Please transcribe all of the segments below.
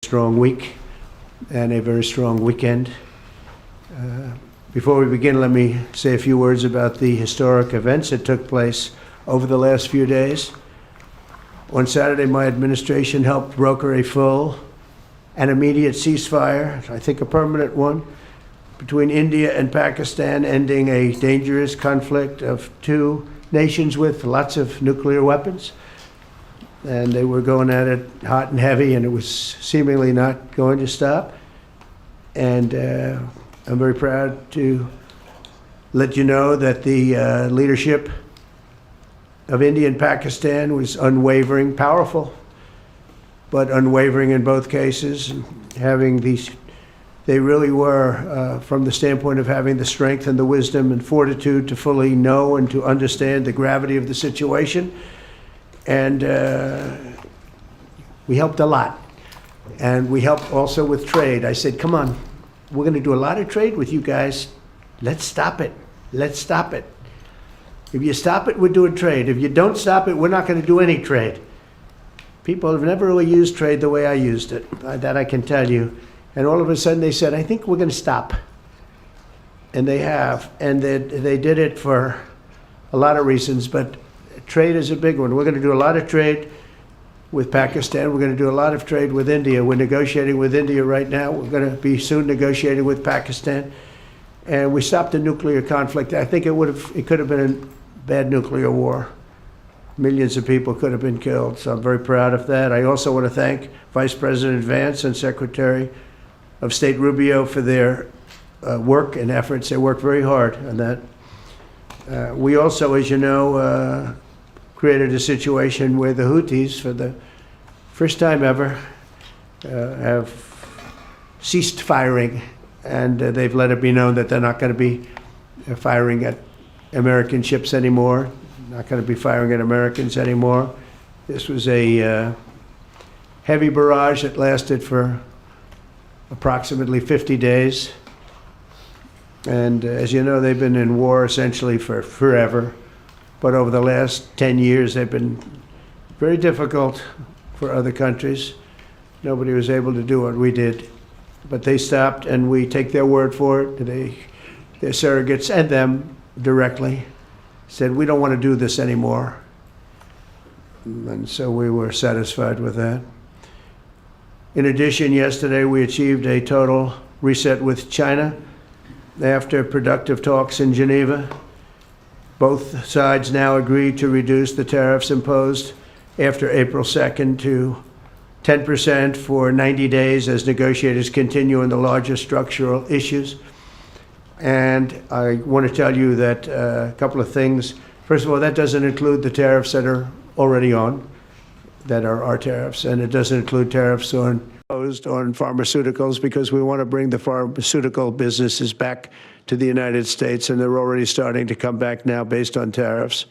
strong week and a very strong weekend. Before we begin, let me say a few words about the historic events that took place over the last few days. On Saturday, my administration helped broker a full and immediate ceasefire, I think a permanent one, between India and Pakistan, ending a dangerous conflict of two nations with lots of nuclear weapons. And they were going at it hot and heavy, and it was seemingly not going to stop. And I'm very proud to let you know that the leadership of India and Pakistan was unwavering, powerful, but unwavering in both cases. Having these, they really were, from the standpoint of having the strength and the wisdom and fortitude to fully know and to understand the gravity of the situation. And we helped a lot. And we helped also with trade. I said, come on, we're going to do a lot of trade with you guys. Let's stop it. Let's stop it. If you stop it, we're doing trade. If you don't stop it, we're not going to do any trade. People have never really used trade the way I used it. That I can tell you. And all of a sudden they said, I think we're going to stop. And they have. And they did it for a lot of reasons, but trade is a big one. We're going to do a lot of trade with Pakistan. We're going to do a lot of trade with India. We're negotiating with India right now. We're going to be soon negotiating with Pakistan. And we stopped the nuclear conflict. I think it could have been a bad nuclear war. Millions of people could have been killed. So I'm very proud of that. I also want to thank Vice President Vance and Secretary of State Rubio for their work and efforts. They worked very hard on that. We also, as you know, created a situation where the Houthis, for the first time ever, have ceased firing, and they've let it be known that they're not going to be firing at American ships anymore, not going to be firing at Americans anymore. This was a heavy barrage that lasted for approximately 50 days. And as you know, they've been in war essentially for forever. But over the last 10 years, they've been very difficult for other countries. Nobody was able to do what we did. But they stopped, and we take their word for it. Their surrogates and them directly said, we don't want to do this anymore. And so we were satisfied with that. In addition, yesterday we achieved a total reset with China after productive talks in Geneva. Both sides now agreed to reduce the tariffs imposed after April 2nd to 10% for 90 days as negotiators continue on the larger structural issues. And I want to tell you that a couple of things. First of all, that doesn't include the tariffs that are already on, that are our tariffs, and it doesn't include tariffs imposed on pharmaceuticals, because we want to bring the pharmaceutical businesses back to the United States, and they're already starting to come back now based on tariffs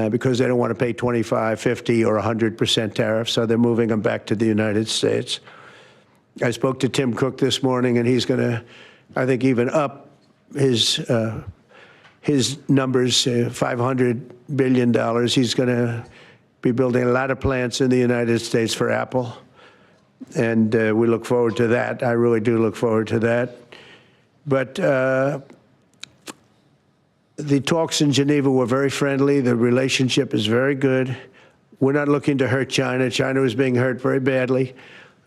because they don't want to pay 25, 50, or 100% tariffs, so they're moving them back to the United States. I spoke to Tim Cook this morning, and he's going to, I think, even up his numbers, $500 billion. He's going to be building a lot of plants in the United States for Apple, and we look forward to that. I really do look forward to that. But the talks in Geneva were very friendly. The relationship is very good. We're not looking to hurt China. China was being hurt very badly.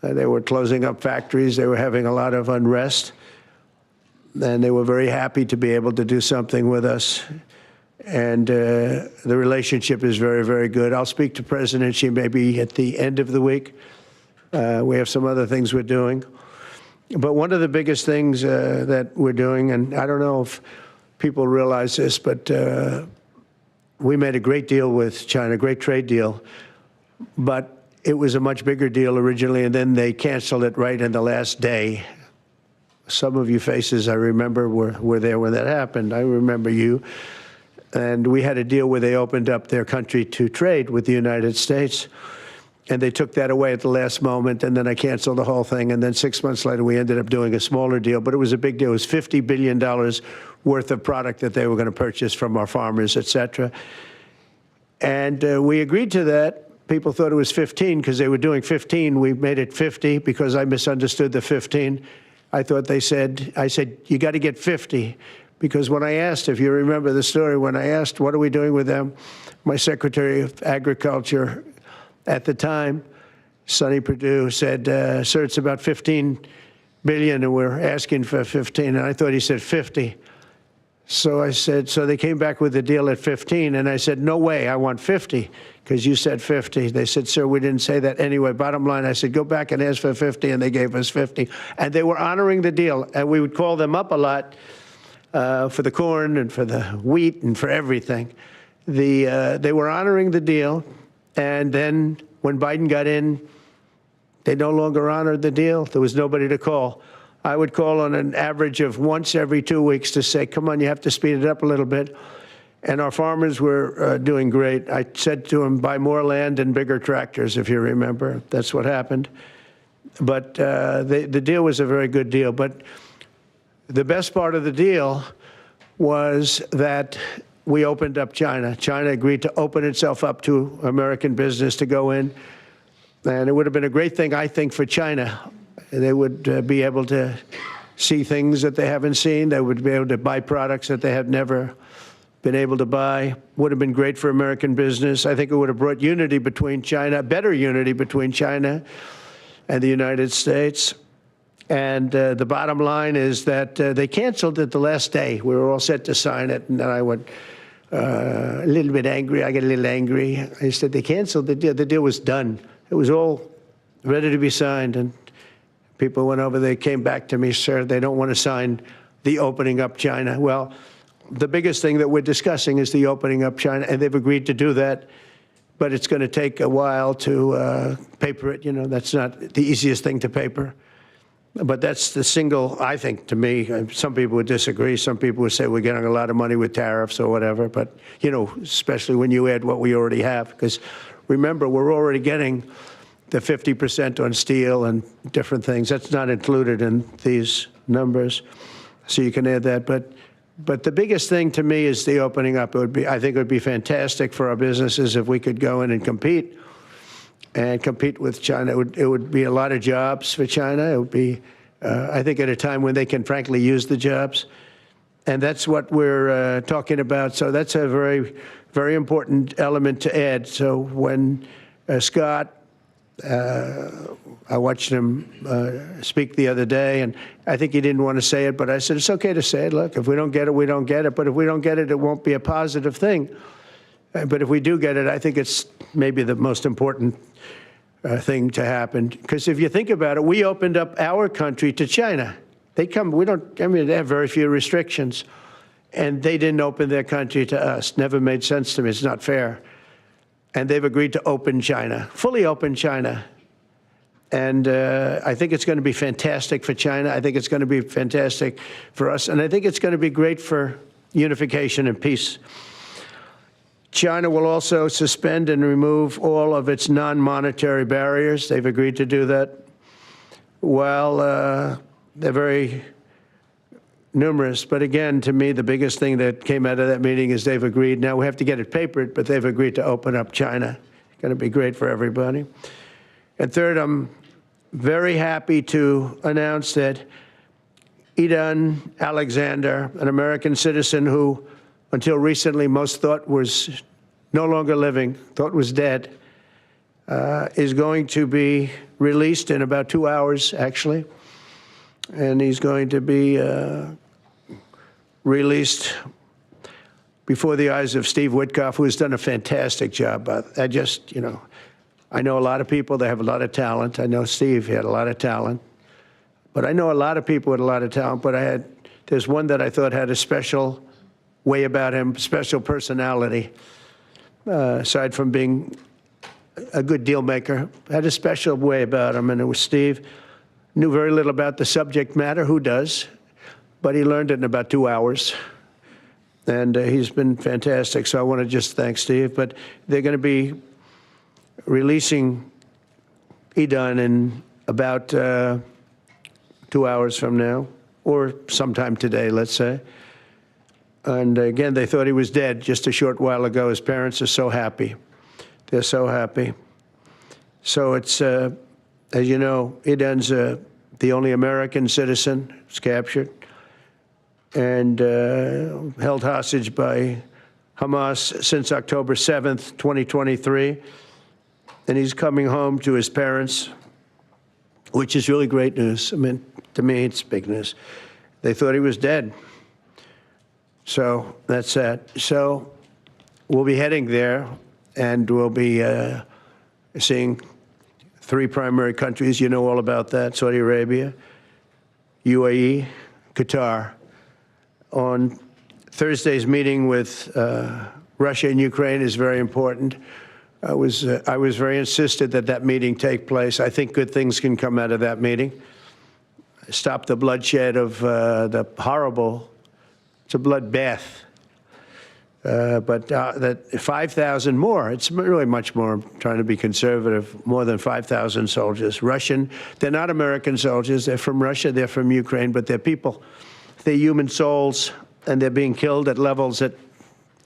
They were closing up factories. They were having a lot of unrest. And they were very happy to be able to do something with us. And the relationship is very, very good. I'll speak to President Xi maybe at the end of the week. We have some other things we're doing. But one of the biggest things that we're doing, and I don't know if people realize this, but we made a great deal with China, a great trade deal. But it was a much bigger deal originally, and then they canceled it right in the last day. Some of you faces I remember were there when that happened. I remember you. And we had a deal where they opened up their country to trade with the United States. And they took that away at the last moment, and then I canceled the whole thing. And then 6 months later, we ended up doing a smaller deal, but it was a big deal. It was $50 billion worth of product that they were going to purchase from our farmers, et cetera. And we agreed to that people thought it was 15 because they were doing 15. We made it 50 because I misunderstood the 15. I said, you got to get 50. Because when I asked, if you remember the story, when I asked, what are we doing with them? My Secretary of Agriculture at the time, Sonny Perdue, said, sir, it's about 15 billion and we're asking for 15. And I thought he said 50. So I said, so they came back with the deal at 15. And I said, no way, I want 50, because you said 50. They said, sir, we didn't say that. Anyway, bottom line, I said, go back and ask for 50, and they gave us 50. And they were honoring the deal. And we would call them up a lot for the corn and for the wheat and for everything. They were honoring the deal. And then when Biden got in, they no longer honored the deal. There was nobody to call. I would call on an average of once every 2 weeks to say, come on, you have to speed it up a little bit. And our farmers were doing great. I said to them, buy more land and bigger tractors, if you remember. That's what happened. But the deal was a very good deal. But the best part of the deal was that we opened up China. China agreed to open itself up to American business to go in. And it would have been a great thing, I think, for China. They would be able to see things that they haven't seen. They would be able to buy products that they have never been able to buy. Would have been great for American business. I think it would have brought unity between China, better unity between China and the United States. And the bottom line is that they canceled it the last day. We were all set to sign it, and then I went a little bit angry. I got a little angry. I said, they canceled the deal. The deal was done. It was all ready to be signed, and people went over, they came back to me, sir, they don't want to sign the opening up China. Well, the biggest thing that we're discussing is the opening up China, and they've agreed to do that, but it's going to take a while to paper it. You know, that's not the easiest thing to paper. But that's the single, I think, to me, some people would disagree. Some people would say we're getting a lot of money with tariffs or whatever, but, you know, especially when you add what we already have. Because remember, we're already getting the 50% on steel and different things. That's not included in these numbers, so you can add that. But the biggest thing to me is the opening up. I think it would be fantastic for our businesses if we could go in and compete with China. It would be a lot of jobs for China. It would be, I think, at a time when they can frankly use the jobs. And that's what we're talking about. So that's a very, very important element to add. So when Scott, I watched him speak the other day, and I think he didn't want to say it, but I said, it's okay to say it. Look, if we don't get it, we don't get it. But if we don't get it, it won't be a positive thing. But if we do get it, I think it's maybe the most important thing to happen. Because if you think about it, we opened up our country to China. They come, they have very few restrictions. And they didn't open their country to us. Never made sense to me. It's not fair. And they've agreed to open China, fully open China. And I think it's going to be fantastic for China. I think it's going to be fantastic for us. And I think it's going to be great for unification and peace. China will also suspend and remove all of its non-monetary barriers. They've agreed to do that. Well, they're very numerous. But again, to me, the biggest thing that came out of that meeting is they've agreed. Now we have to get it papered, but they've agreed to open up China. It's going to be great for everybody. And third, I'm very happy to announce that Idan Alexander, an American citizen who until recently most thought was no longer living, thought was dead, is going to be released in about 2 hours, actually. And he's going to be released before the eyes of Steve Witkoff, who has done a fantastic job. I know a lot of people that have a lot of talent. I know Steve had a lot of talent. But I know a lot of people with a lot of talent, but there's one that I thought had a special way about him, special personality, aside from being a good deal maker, had a special way about him, and it was Steve. Knew very little about the subject matter, who does, but he learned it in about 2 hours. And he's been fantastic, so I want to just thank Steve. But they're going to be releasing Idan in about 2 hours from now, or sometime today, let's say. And again, they thought he was dead just a short while ago. His parents are so happy. They're so happy. So it's, as you know, Idan's the only American citizen who's captured and held hostage by Hamas since October 7th, 2023. And he's coming home to his parents, which is really great news. I mean, to me, it's big news. They thought he was dead. So that's that. So we'll be heading there, and we'll be seeing 3 primary countries. You know all about that: Saudi Arabia, UAE, Qatar. On Thursday's meeting with Russia and Ukraine is very important. I was very insistent that that meeting take place. I think good things can come out of that meeting. Stop the bloodshed of the horrible, it's a bloodbath. But that 5,000 more, it's really much more, I'm trying to be conservative, more than 5,000 soldiers. Russian, they're not American soldiers, they're from Russia, they're from Ukraine, but they're people. They're human souls, and they're being killed at levels that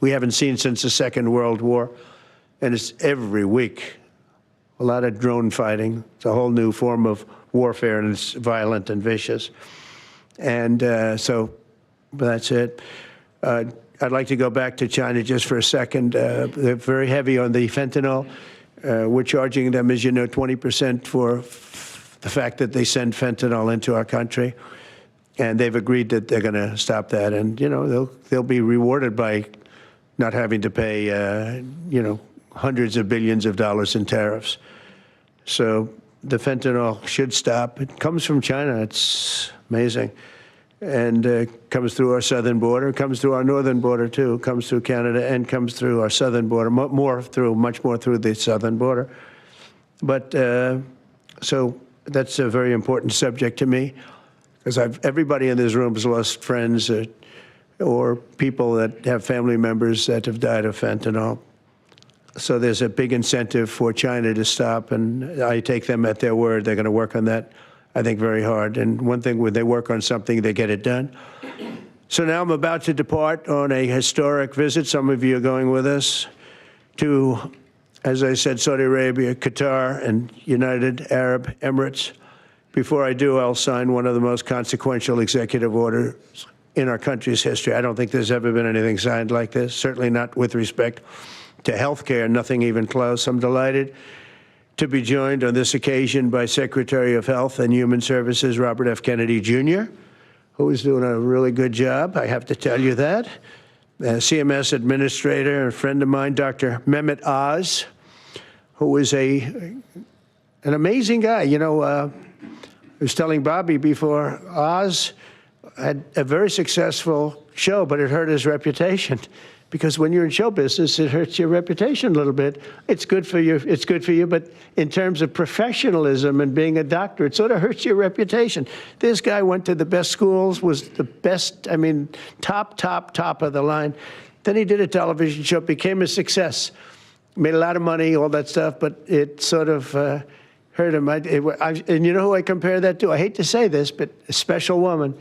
we haven't seen since the Second World War. And it's every week. A lot of drone fighting. It's a whole new form of warfare, and it's violent and vicious. And so that's it. I'd like to go back to China just for a second. They're very heavy on the fentanyl. We're charging them, as you know, 20% for the fact that they send fentanyl into our country. And they've agreed that they're going to stop that. And, you know, they'll be rewarded by not having to pay, you know, hundreds of billions of dollars in tariffs. So the fentanyl should stop. It comes from China. It's amazing. And comes through our southern border, comes through our northern border, too. Comes through Canada and comes through our southern border, much more through the southern border. But so that's a very important subject to me, because everybody in this room has lost friends or people that have family members that have died of fentanyl. So there's a big incentive for China to stop, and I take them at their word. They're going to work on that, I think, very hard. And one thing, when they work on something, they get it done. So now I'm about to depart on a historic visit. Some of you are going with us to, as I said, Saudi Arabia, Qatar, and United Arab Emirates. Before I do, I'll sign one of the most consequential executive orders in our country's history. I don't think there's ever been anything signed like this, certainly not with respect to health care, nothing even close. I'm delighted to be joined on this occasion by Secretary of Health and Human Services, Robert F. Kennedy, Jr., who is doing a really good job, I have to tell you that. CMS Administrator, a friend of mine, Dr. Mehmet Oz, who is an amazing guy. You know, I was telling Bobby before, Oz had a very successful show, but it hurt his reputation. Because when you're in show business, it hurts your reputation a little bit. It's good for you, but in terms of professionalism and being a doctor, it sort of hurts your reputation. This guy went to the best schools, was the best, I mean, top of the line. Then he did a television show, became a success, made a lot of money, all that stuff, but it sort of hurt him. And you know who I compare that to? I hate to say this, but a special woman,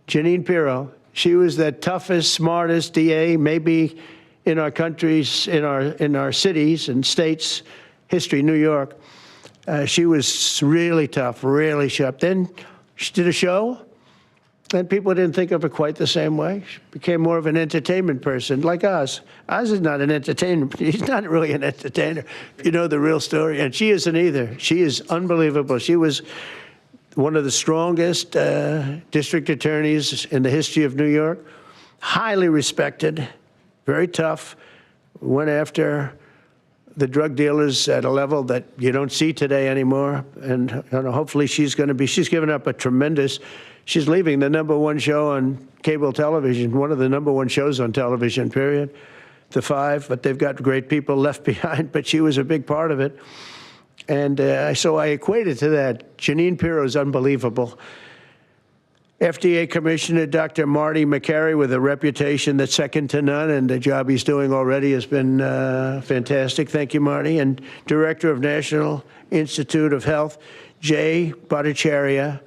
Jeanine Pirro. She was the toughest, smartest DA, maybe in our countries, in our cities and states history, New York. She was really tough, really sharp. Then she did a show, and people didn't think of her quite the same way. She became more of an entertainment person, like Oz. Oz is not an entertainer. He's not really an entertainer, if you know the real story. And she isn't either. She is unbelievable. She was one of the strongest district attorneys in the history of New York, highly respected, very tough, went after the drug dealers at a level that you don't see today anymore. And hopefully she's given up a tremendous, she's leaving the #1 show on cable television, one of the #1 shows on television, period, The Five, but they've got great people left behind, but she was a big part of it. And so I equated to that. Jeanine Pirro is unbelievable. FDA Commissioner Dr. Marty McCary, with a reputation that's second to none, and the job he's doing already has been fantastic. Thank you, Marty. And Director of National Institute of Health, Jay Bhattacharya,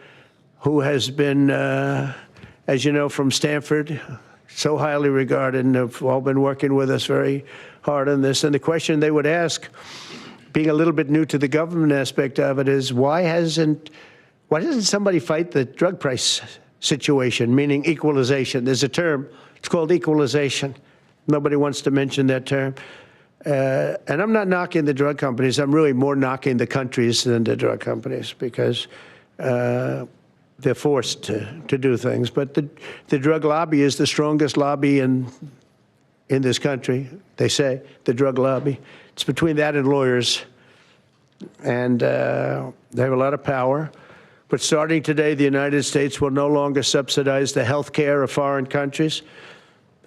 who has been, as you know, from Stanford, so highly regarded, and have all been working with us very hard on this. And the question they would ask being a little bit new to the government aspect of it, is why doesn't somebody fight the drug price situation, meaning equalization? There's a term, it's called equalization. Nobody wants to mention that term. And I'm not knocking the drug companies. I'm really more knocking the countries than the drug companies, because they're forced to do things. But the drug lobby is the strongest lobby in this country, they say, the drug lobby. It's between that and lawyers. And they have a lot of power. But starting today, the United States will no longer subsidize the health care of foreign countries,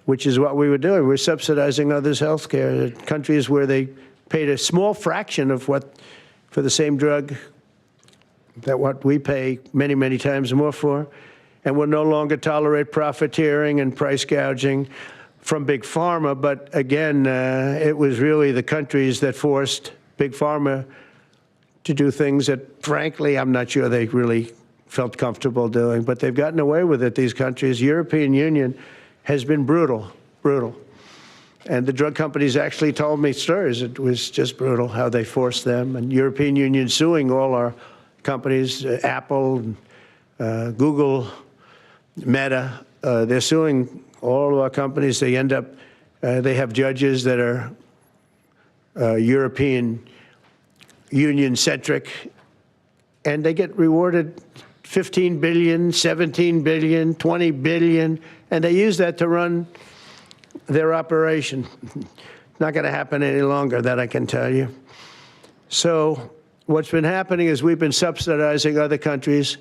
which is what we were doing. We're subsidizing others' health care. Countries where they paid a small fraction of what, for the same drug, that what we pay many, many times more for. And we'll no longer tolerate profiteering and price gouging from Big Pharma. But again, it was really the countries that forced Big Pharma to do things that, frankly, I'm not sure they really felt comfortable doing. But they've gotten away with it, these countries. European Union has been brutal. And the drug companies actually told me stories. It was just brutal how they forced them. And European Union suing all our companies, Apple, Google, Meta. They're suing all of our companies. They end up, they have judges that are European Union-centric, and they get rewarded $15 billion, $17 billion, $20 billion, and they use that to run their operation. Not going to happen any longer, that I can tell you. So what's been happening is we've been subsidizing other countries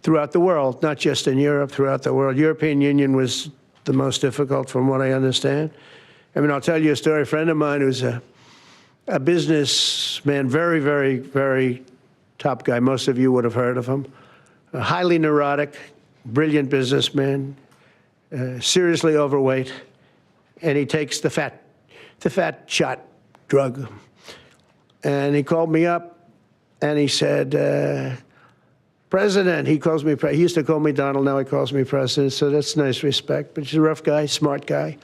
throughout the world, not just in Europe, throughout the world. European Union was the most difficult, from what I understand. I mean, I'll tell you a story. A friend of mine who's a businessman, very, very, very top guy. Most of you would have heard of him. A highly neurotic, brilliant businessman, seriously overweight, and he takes the fat shot drug. And he called me up, and he said, President, he calls me, he used to call me Donald, now he calls me President, so that's nice respect. But he's a rough guy, smart guy,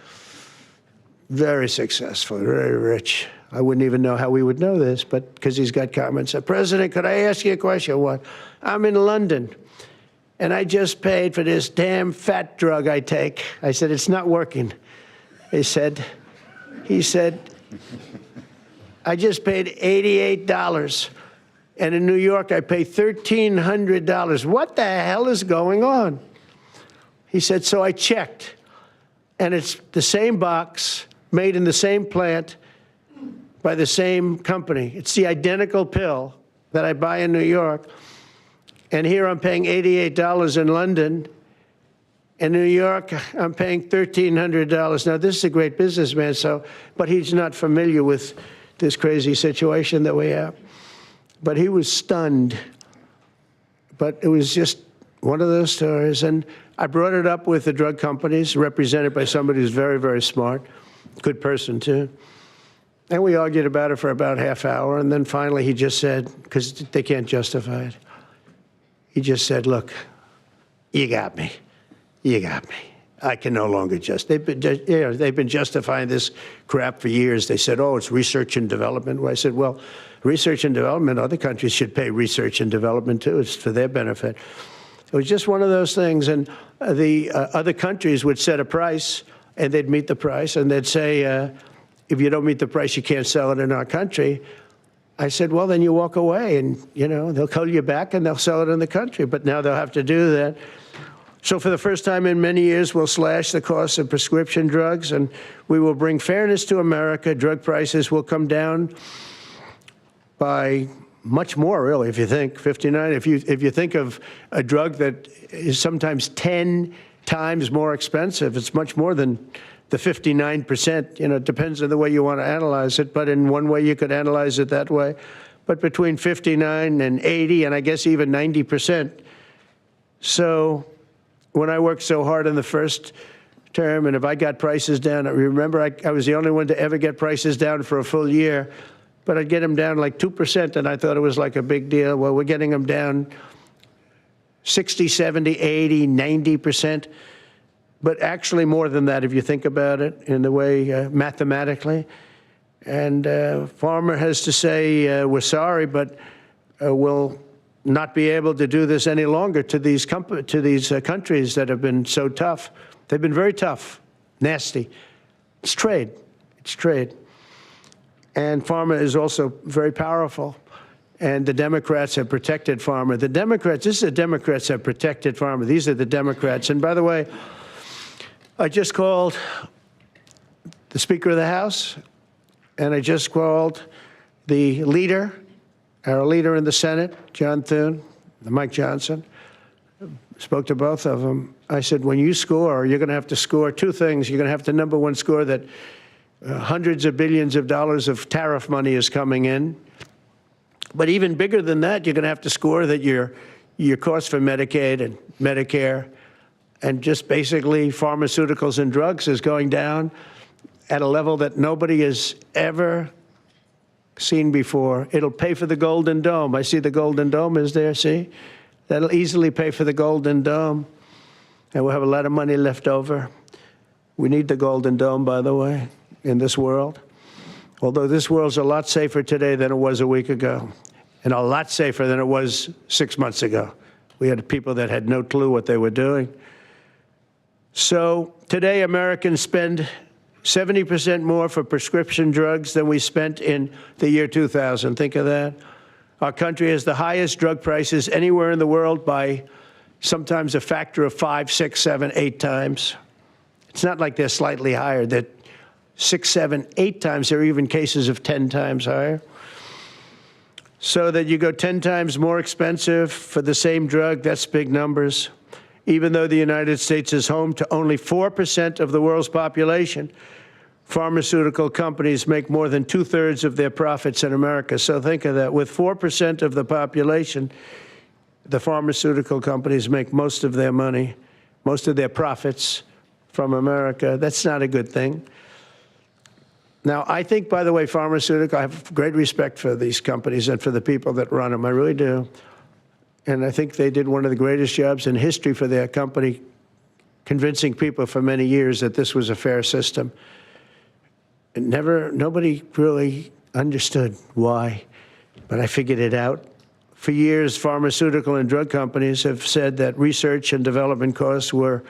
very successful, very rich. I wouldn't even know how we would know this, but because he's got comments. Said, President, could I ask you a question? What? I'm in London, and I just paid for this damn fat drug I take. I said, it's not working. He said, I just paid $88. And in New York, I pay $1,300. What the hell is going on? He said, so I checked, and it's the same box, made in the same plant, by the same company. It's the identical pill that I buy in New York. And here I'm paying $88 in London. In New York, I'm paying $1,300. Now, this is a great businessman, but he's not familiar with this crazy situation that we have. But he was stunned. But it was just one of those stories. And I brought it up with the drug companies, represented by somebody who's very, very smart, good person, too. And we argued about it for about half hour. And then finally he just said, because they can't justify it, he just said, look, you got me. You got me. I can no longer they've been justifying this crap for years. They said, oh, it's research and development. Well, I said, well, research and development, other countries should pay research and development, too. It's for their benefit. It was just one of those things. And the other countries would set a price, and they'd meet the price, and they'd say, if you don't meet the price, you can't sell it in our country. I said, well, then you walk away, and, they'll call you back, and they'll sell it in the country. But now they'll have to do that. So for the first time in many years, we'll slash the cost of prescription drugs, and we will bring fairness to America. Drug prices will come down by much more, really, if you think 59. If you think of a drug that is sometimes 10 times more expensive, it's much more than the 59%. It depends on the way you want to analyze it, but in one way you could analyze it that way. But between 59 and 80, and I guess even 90%. So when I worked so hard in the first term, and if I got prices down, I remember I was the only one to ever get prices down for a full year, but I'd get them down like 2%, and I thought it was like a big deal. Well, we're getting them down 60, 70, 80, 90%. But actually more than that, if you think about it in the way mathematically. And Pharma has to say, we're sorry, but we'll not be able to do this any longer to these countries that have been so tough. They've been very tough, nasty. It's trade. It's trade. And Pharma is also very powerful. And the Democrats have protected Pharma. The Democrats, this is the Democrats have protected Pharma. These are the Democrats. And by the way, I just called the Speaker of the House, and I just called the leader, our leader in the Senate, John Thune, Mike Johnson. Spoke to both of them. I said, when you score, you're going to have to score two things. You're going to have to, number one, score that hundreds of billions of dollars of tariff money is coming in. But even bigger than that, you're going to have to score that your cost for Medicaid and Medicare and just basically pharmaceuticals and drugs is going down at a level that nobody has ever seen before. It'll pay for the Golden Dome. I see the Golden Dome is there, see? That'll easily pay for the Golden Dome. And we'll have a lot of money left over. We need the Golden Dome, by the way, in this world. Although this world's a lot safer today than it was a week ago, and a lot safer than it was 6 months ago. We had people that had no clue what they were doing. So today, Americans spend 70% more for prescription drugs than we spent in the year 2000. Think of that. Our country has the highest drug prices anywhere in the world by sometimes a factor of 5, 6, 7, 8 times. It's not like they're slightly higher. They're 6, 7, 8 times. There are even cases of 10 times higher. So that you go 10 times more expensive for the same drug, that's big numbers. Even though the United States is home to only 4% of the world's population, pharmaceutical companies make more than 2/3 of their profits in America. So think of that. With 4% of the population, the pharmaceutical companies make most of their money, most of their profits from America. That's not a good thing. Now, I think, by the way, I have great respect for these companies and for the people that run them. I really do. And I think they did one of the greatest jobs in history for their company, convincing people for many years that this was a fair system. And nobody really understood why, but I figured it out. For years, pharmaceutical and drug companies have said that research and development costs were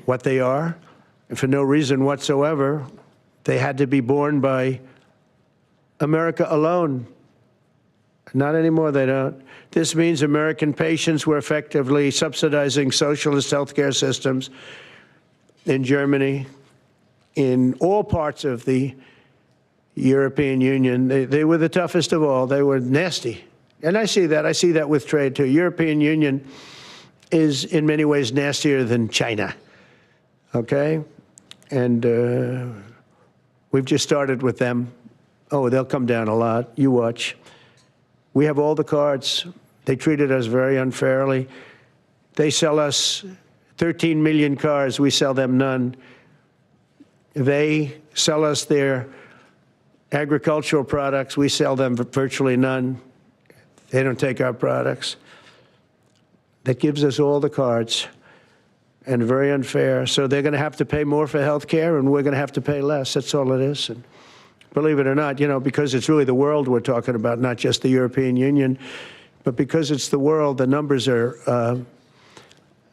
what they are, and for no reason whatsoever. They had to be borne by America alone. Not anymore, they don't. This means American patients were effectively subsidizing socialist healthcare systems in Germany, in all parts of the European Union. They were the toughest of all. They were nasty. And I see that. I see that with trade, too. European Union is in many ways nastier than China, okay? And we've just started with them. Oh, they'll come down a lot. You watch. We have all the cards. They treated us very unfairly. They sell us 13 million cars. We sell them none. They sell us their agricultural products. We sell them virtually none. They don't take our products. That gives us all the cards, and very unfair. So they're going to have to pay more for health care, and we're going to have to pay less. That's all it is. And believe it or not, you know, because it's really the world we're talking about, not just the European Union, but because it's the world, the numbers are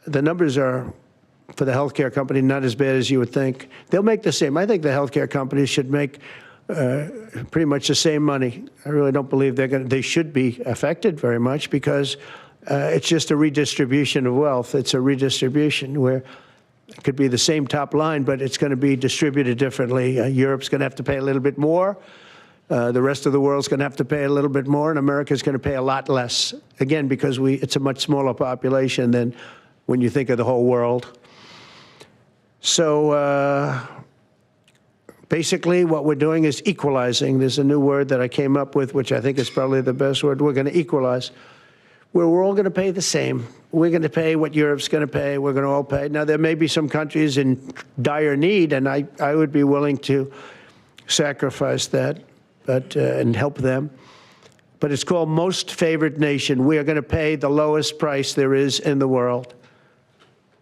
for the healthcare company not as bad as you would think. They'll make the same. I think the healthcare companies should make pretty much the same money. I really don't believe they should be affected very much, because it's just a redistribution of wealth. It's a redistribution where it could be the same top line, but it's going to be distributed differently. Europe's going to have to pay a little bit more. The rest of the world's going to have to pay a little bit more, and America's going to pay a lot less. Again, because it's a much smaller population than when you think of the whole world. So basically what we're doing is equalizing. There's a new word that I came up with, which I think is probably the best word. We're going to equalize, where we're all going to pay the same. We're going to pay what Europe's going to pay. We're going to all pay. Now, there may be some countries in dire need, and I would be willing to sacrifice that, but and help them. But it's called most favored nation. We are going to pay the lowest price there is in the world.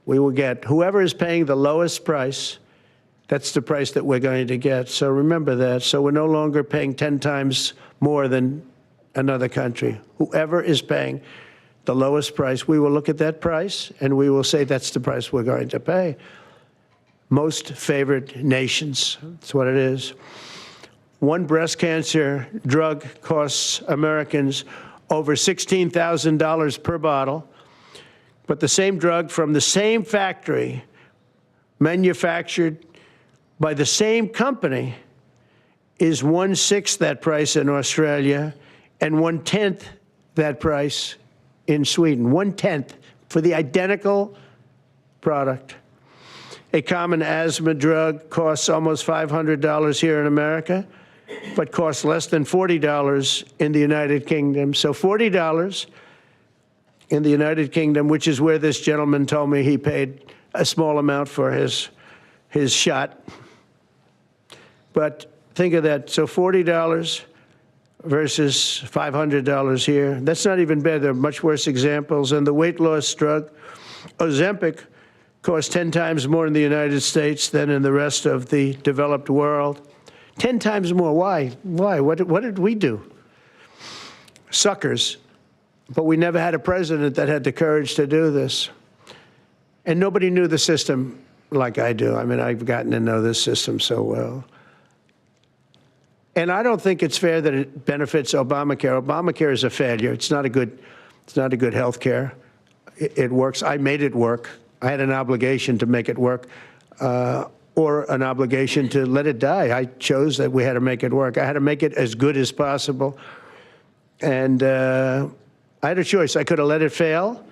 We will get whoever is paying the lowest price That's the price that we're going to get. So remember that. So we're no longer paying 10 times more than another country. Whoever is paying the lowest price, we will look at that price and we will say that's the price we're going to pay. Most favored nations, that's what it is. One breast cancer drug costs Americans over $16,000 per bottle, but the same drug from the same factory, manufactured by the same company, is 1/6 that price in Australia and 1/10 that price in Sweden. 1/10 for the identical product. A common asthma drug costs almost $500 here in America, but costs less than $40 in the United Kingdom. So $40 in the United Kingdom, which is where this gentleman told me he paid a small amount for his shot. But think of that. So $40 versus $500 here. That's not even bad. There are much worse examples. And the weight loss drug, Ozempic, costs 10 times more in the United States than in the rest of the developed world. 10 times more. Why? Why? What did we do? Suckers. But we never had a president that had the courage to do this. And nobody knew the system like I do. I mean, I've gotten to know this system so well. And I don't think it's fair that it benefits Obamacare. Obamacare is a failure. It's not a good health care. It works. I made it work. I had an obligation to make it work, or an obligation to let it die. I chose that we had to make it work. I had to make it as good as possible. And I had a choice. I could have let it fail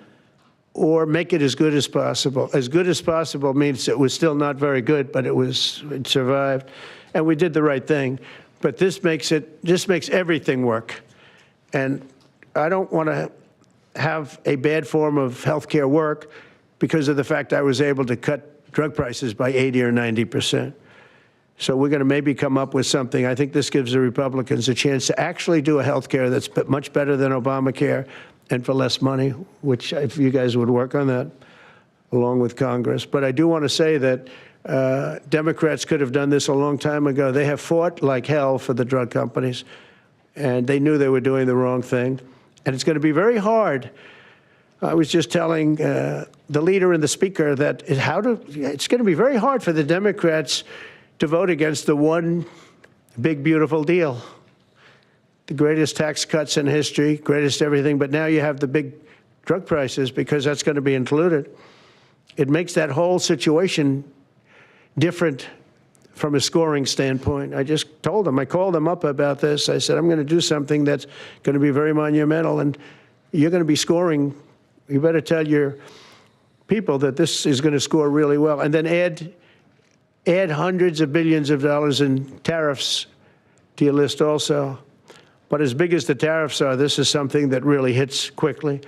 or make it as good as possible. As good as possible means it was still not very good, but it survived. And we did the right thing. But this makes everything work. And I don't want to have a bad form of health care work because of the fact I was able to cut drug prices by 80 or 90%. So we're going to maybe come up with something. I think this gives the Republicans a chance to actually do a health care that's much better than Obamacare and for less money, which if you guys would work on that along with Congress. But I do want to say that Democrats could have done this a long time ago. They have fought like hell for the drug companies, and they knew they were doing the wrong thing. And it's going to be very hard. I was just telling the leader and the speaker that it's going to be very hard for the Democrats to vote against the one big, beautiful deal. The greatest tax cuts in history, greatest everything, but now you have the big drug prices because that's going to be included. It makes that whole situation different from a scoring standpoint. I just told them, I called them up about this. I said, I'm going to do something that's going to be very monumental, and you're going to be scoring. You better tell your people that this is going to score really well. And then add hundreds of billions of dollars in tariffs to your list also. But as big as the tariffs are, this is something that really hits quickly.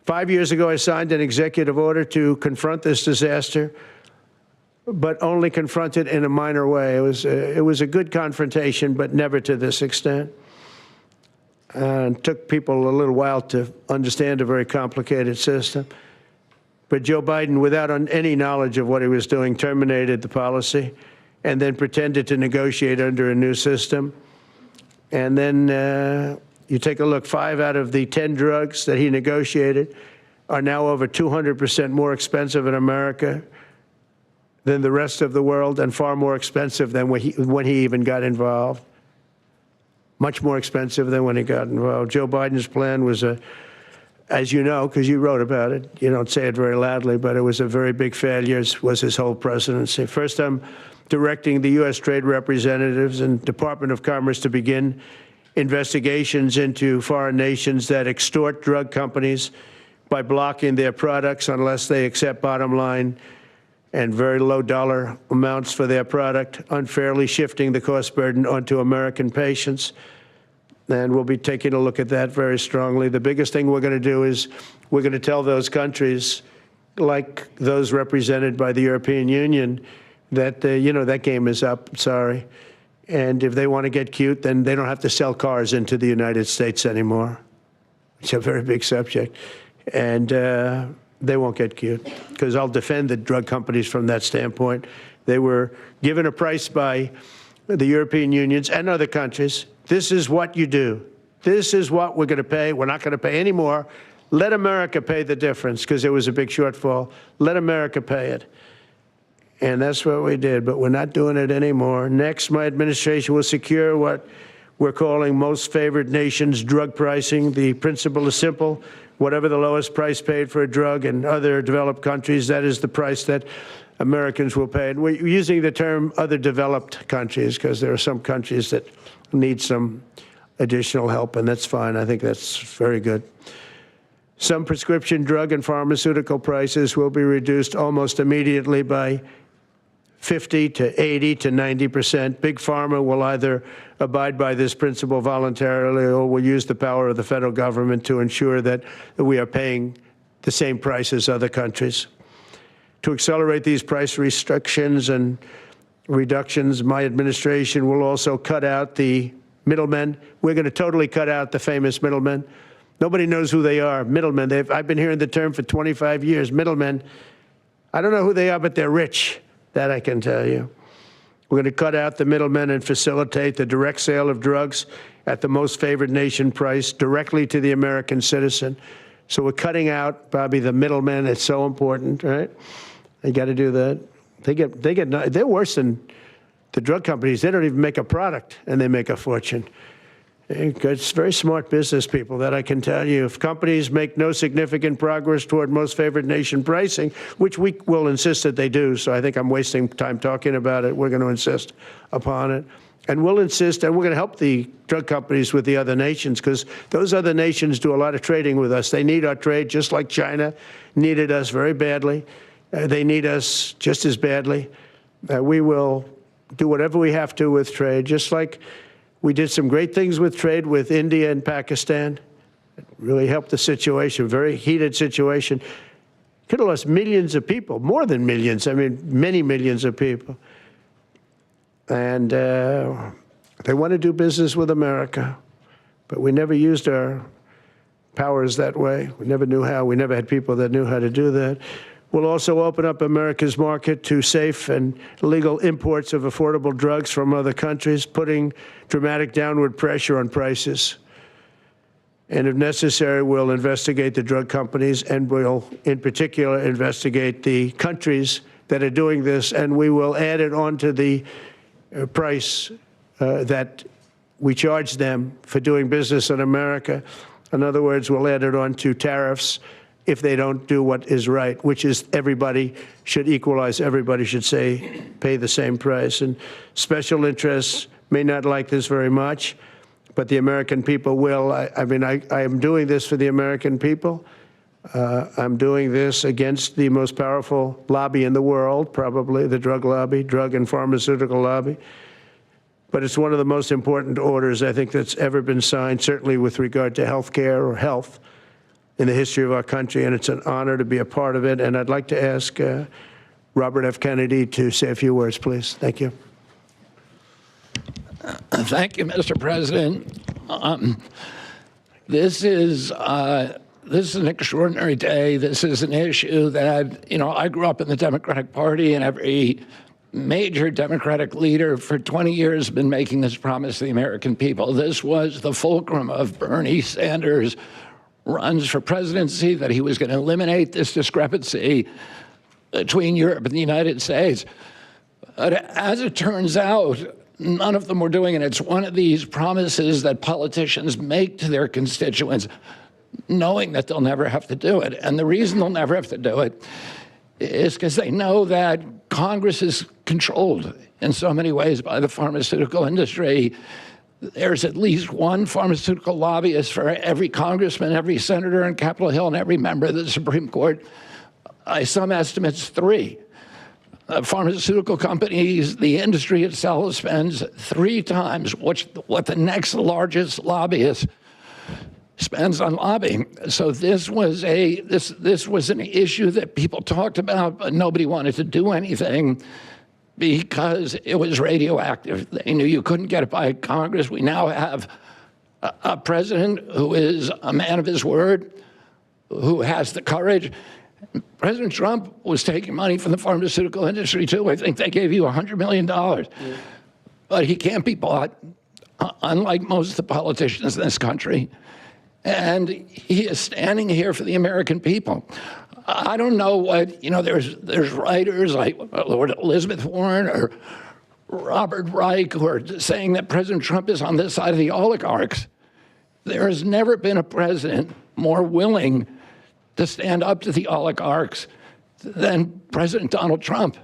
5 years ago, I signed an executive order to confront this disaster, but only confront it in a minor way. It was a good confrontation, but never to this extent. And it took people a little while to understand a very complicated system. But Joe Biden, without any knowledge of what he was doing, terminated the policy and then pretended to negotiate under a new system. And then you take a look, 5 out of the 10 drugs that he negotiated are now over 200% more expensive in America than the rest of the world, and far more expensive than when he even got involved. Much more expensive than when he got involved. Joe Biden's plan was as you know, because you wrote about it, you don't say it very loudly, but it was a very big failure, was his whole presidency. First, I'm directing the U.S. trade representatives and Department of Commerce to begin investigations into foreign nations that extort drug companies by blocking their products unless they accept bottom line and very low dollar amounts for their product, unfairly shifting the cost burden onto American patients. And we'll be taking a look at that very strongly. The biggest thing we're going to do is we're going to tell those countries, like those represented by the European Union, that, that game is up, sorry. And if they want to get cute, then they don't have to sell cars into the United States anymore. It's a very big subject. And they won't get cute, because I'll defend the drug companies from that standpoint. They were given a price by the European unions and other countries. This is what you do. This is what we're going to pay. We're not going to pay any more. Let America pay the difference because there was a big shortfall. Let America pay it. And that's what we did, but we're not doing it anymore. Next, my administration will secure what we're calling most favored nations drug pricing. The principle is simple. Whatever the lowest price paid for a drug in other developed countries, that is the price that Americans will pay. And we're using the term other developed countries because there are some countries that need some additional help, and that's fine. I think that's very good. Some prescription drug and pharmaceutical prices will be reduced almost immediately by 50 to 80 to 90%. Big Pharma will either abide by this principle voluntarily or will use the power of the federal government to ensure that we are paying the same price as other countries. To accelerate these price restrictions and reductions, my administration will also cut out the middlemen. We're going to totally cut out the famous middlemen. Nobody knows who they are, middlemen. I've been hearing the term for 25 years, middlemen. I don't know who they are, but they're rich. That I can tell you. We're going to cut out the middlemen and facilitate the direct sale of drugs at the most favored nation price directly to the American citizen. So we're cutting out, Bobby, the middlemen. It's so important, right? You got to do that. They're worse than the drug companies. They don't even make a product, and they make a fortune. It's very smart business people, that I can tell you. If companies make no significant progress toward most favored nation pricing, which we will insist that they do, so I think I'm wasting time talking about it. We're going to insist upon it. And we'll insist, and we're going to help the drug companies with the other nations, because those other nations do a lot of trading with us. They need our trade, just like China needed us very badly. They need us just as badly. We will do whatever we have to with trade, just like we did some great things with trade with India and Pakistan. It really helped the situation, very heated situation. Could have lost millions of people, more than millions. I mean, many millions of people. And they want to do business with America, but we never used our powers that way. We never knew how. We never had people that knew how to do that. We'll also open up America's market to safe and legal imports of affordable drugs from other countries, putting dramatic downward pressure on prices. And if necessary, we'll investigate the drug companies, and we'll, in particular, investigate the countries that are doing this, and we will add it onto the price that we charge them for doing business in America. In other words, we'll add it onto tariffs if they don't do what is right, which is everybody should equalize. Everybody should pay the same price. And special interests may not like this very much, but the American people will. I am doing this for the American people. I'm doing this against the most powerful lobby in the world, probably the drug lobby, drug and pharmaceutical lobby. But it's one of the most important orders, I think, that's ever been signed, certainly with regard to health care or health in the history of our country, and it's an honor to be a part of it. And I'd like to ask Robert F. Kennedy to say a few words, please. Thank you. Thank you, Mr. President. This is an extraordinary day. This is an issue that, I grew up in the Democratic Party, and every major Democratic leader for 20 years has been making this promise to the American people. This was the fulcrum of Bernie Sanders' runs for presidency, that he was going to eliminate this discrepancy between Europe and the United States. But as it turns out, none of them were doing it. It's one of these promises that politicians make to their constituents, knowing that they'll never have to do it. And the reason they'll never have to do it is because they know that Congress is controlled in so many ways by the pharmaceutical industry. There's at least one pharmaceutical lobbyist for every congressman, every senator on Capitol Hill, and every member of the Supreme Court. By some estimates, 3. Pharmaceutical companies, the industry itself, spends 3 times what the next largest lobbyist spends on lobbying. So this was an issue that people talked about, but nobody wanted to do anything because it was radioactive. They knew you couldn't get it by Congress. We now have a president who is a man of his word, who has the courage President Trump was taking money from the pharmaceutical industry, too. I think they gave you $100 million. But he can't be bought, unlike most of the politicians in this country. And he is standing here for the American people. I don't know what, there's writers like Lord Elizabeth Warren or Robert Reich who are saying that President Trump is on this side of the oligarchs. There has never been a president more willing to stand up to the oligarchs than President Donald Trump.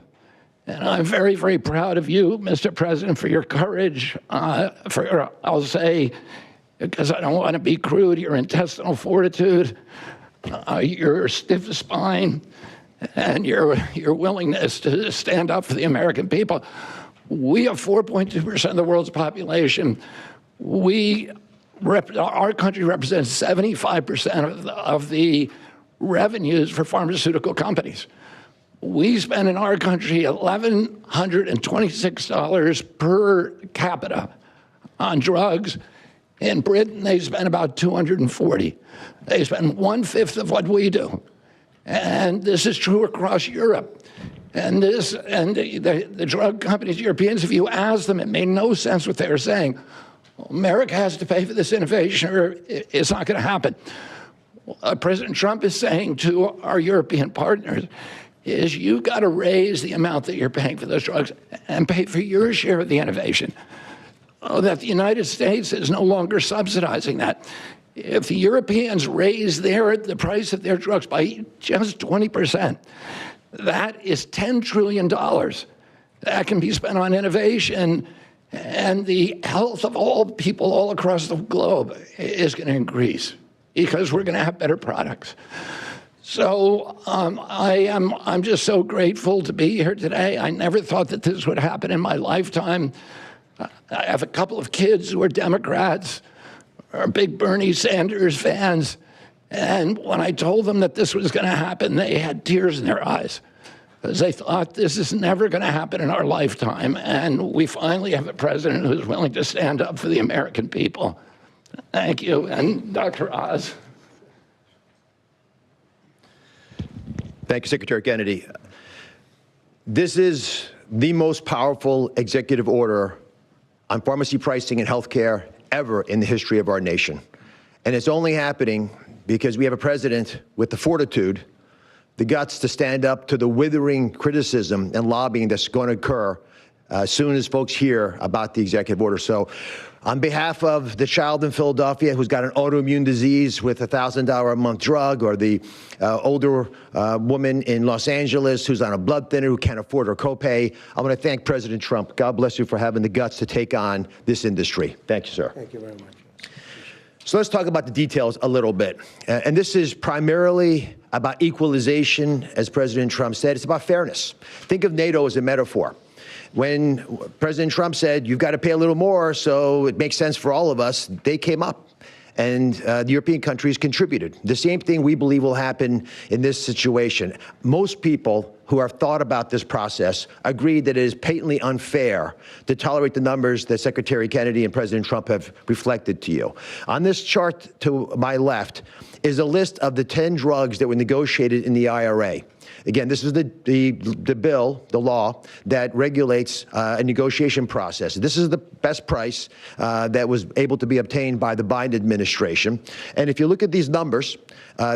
And I'm very, very proud of you, Mr. President, for your courage, I'll say, because I don't want to be crude, your intestinal fortitude, your stiff spine, and your willingness to stand up for the American people. We have 4.2% of the world's population. Our country represents 75% of the revenues for pharmaceutical companies. We spend in our country $1,126 per capita on drugs. In Britain, they spend about $240. They spend 1/5 of what we do. And this is true across Europe. And the drug companies, Europeans, if you ask them, it made no sense what they were saying. America has to pay for this innovation or it's not going to happen. What President Trump is saying to our European partners is you've got to raise the amount that you're paying for those drugs and pay for your share of the innovation. That the United States is no longer subsidizing that. If the Europeans raise the price of their drugs by just 20%, that is $10 trillion that can be spent on innovation, and the health of all people all across the globe is going to increase because we're going to have better products. So I'm just so grateful to be here today. I never thought that this would happen in my lifetime. I have a couple of kids who are Democrats, are big Bernie Sanders fans, and when I told them that this was going to happen, they had tears in their eyes because they thought this is never going to happen in our lifetime, and we finally have a president who's willing to stand up for the American people. Thank you, and Dr. Oz. Thank you, Secretary Kennedy. This is the most powerful executive order on pharmacy pricing and healthcare ever in the history of our nation. And it's only happening because we have a president with the fortitude, the guts to stand up to the withering criticism and lobbying that's going to occur as soon as folks hear about the executive order. So on behalf of the child in Philadelphia who's got an autoimmune disease with a $1,000 a month drug, or the older woman in Los Angeles who's on a blood thinner who can't afford her copay, I want to thank President Trump. God bless you for having the guts to take on this industry. Thank you, sir. Thank you very much. So let's talk about the details a little bit. And this is primarily about equalization, as President Trump said. It's about fairness. Think of NATO as a metaphor. When President Trump said, you've got to pay a little more so it makes sense for all of us, they came up. And the European countries contributed. The same thing we believe will happen in this situation. Most people who have thought about this process agree that it is patently unfair to tolerate the numbers that Secretary Kennedy and President Trump have reflected to you. On this chart to my left is a list of the 10 drugs that were negotiated in the IRA. Again, this is the bill, the law, that regulates a negotiation process. This is the best price that was able to be obtained by the Biden administration. And if you look at these numbers,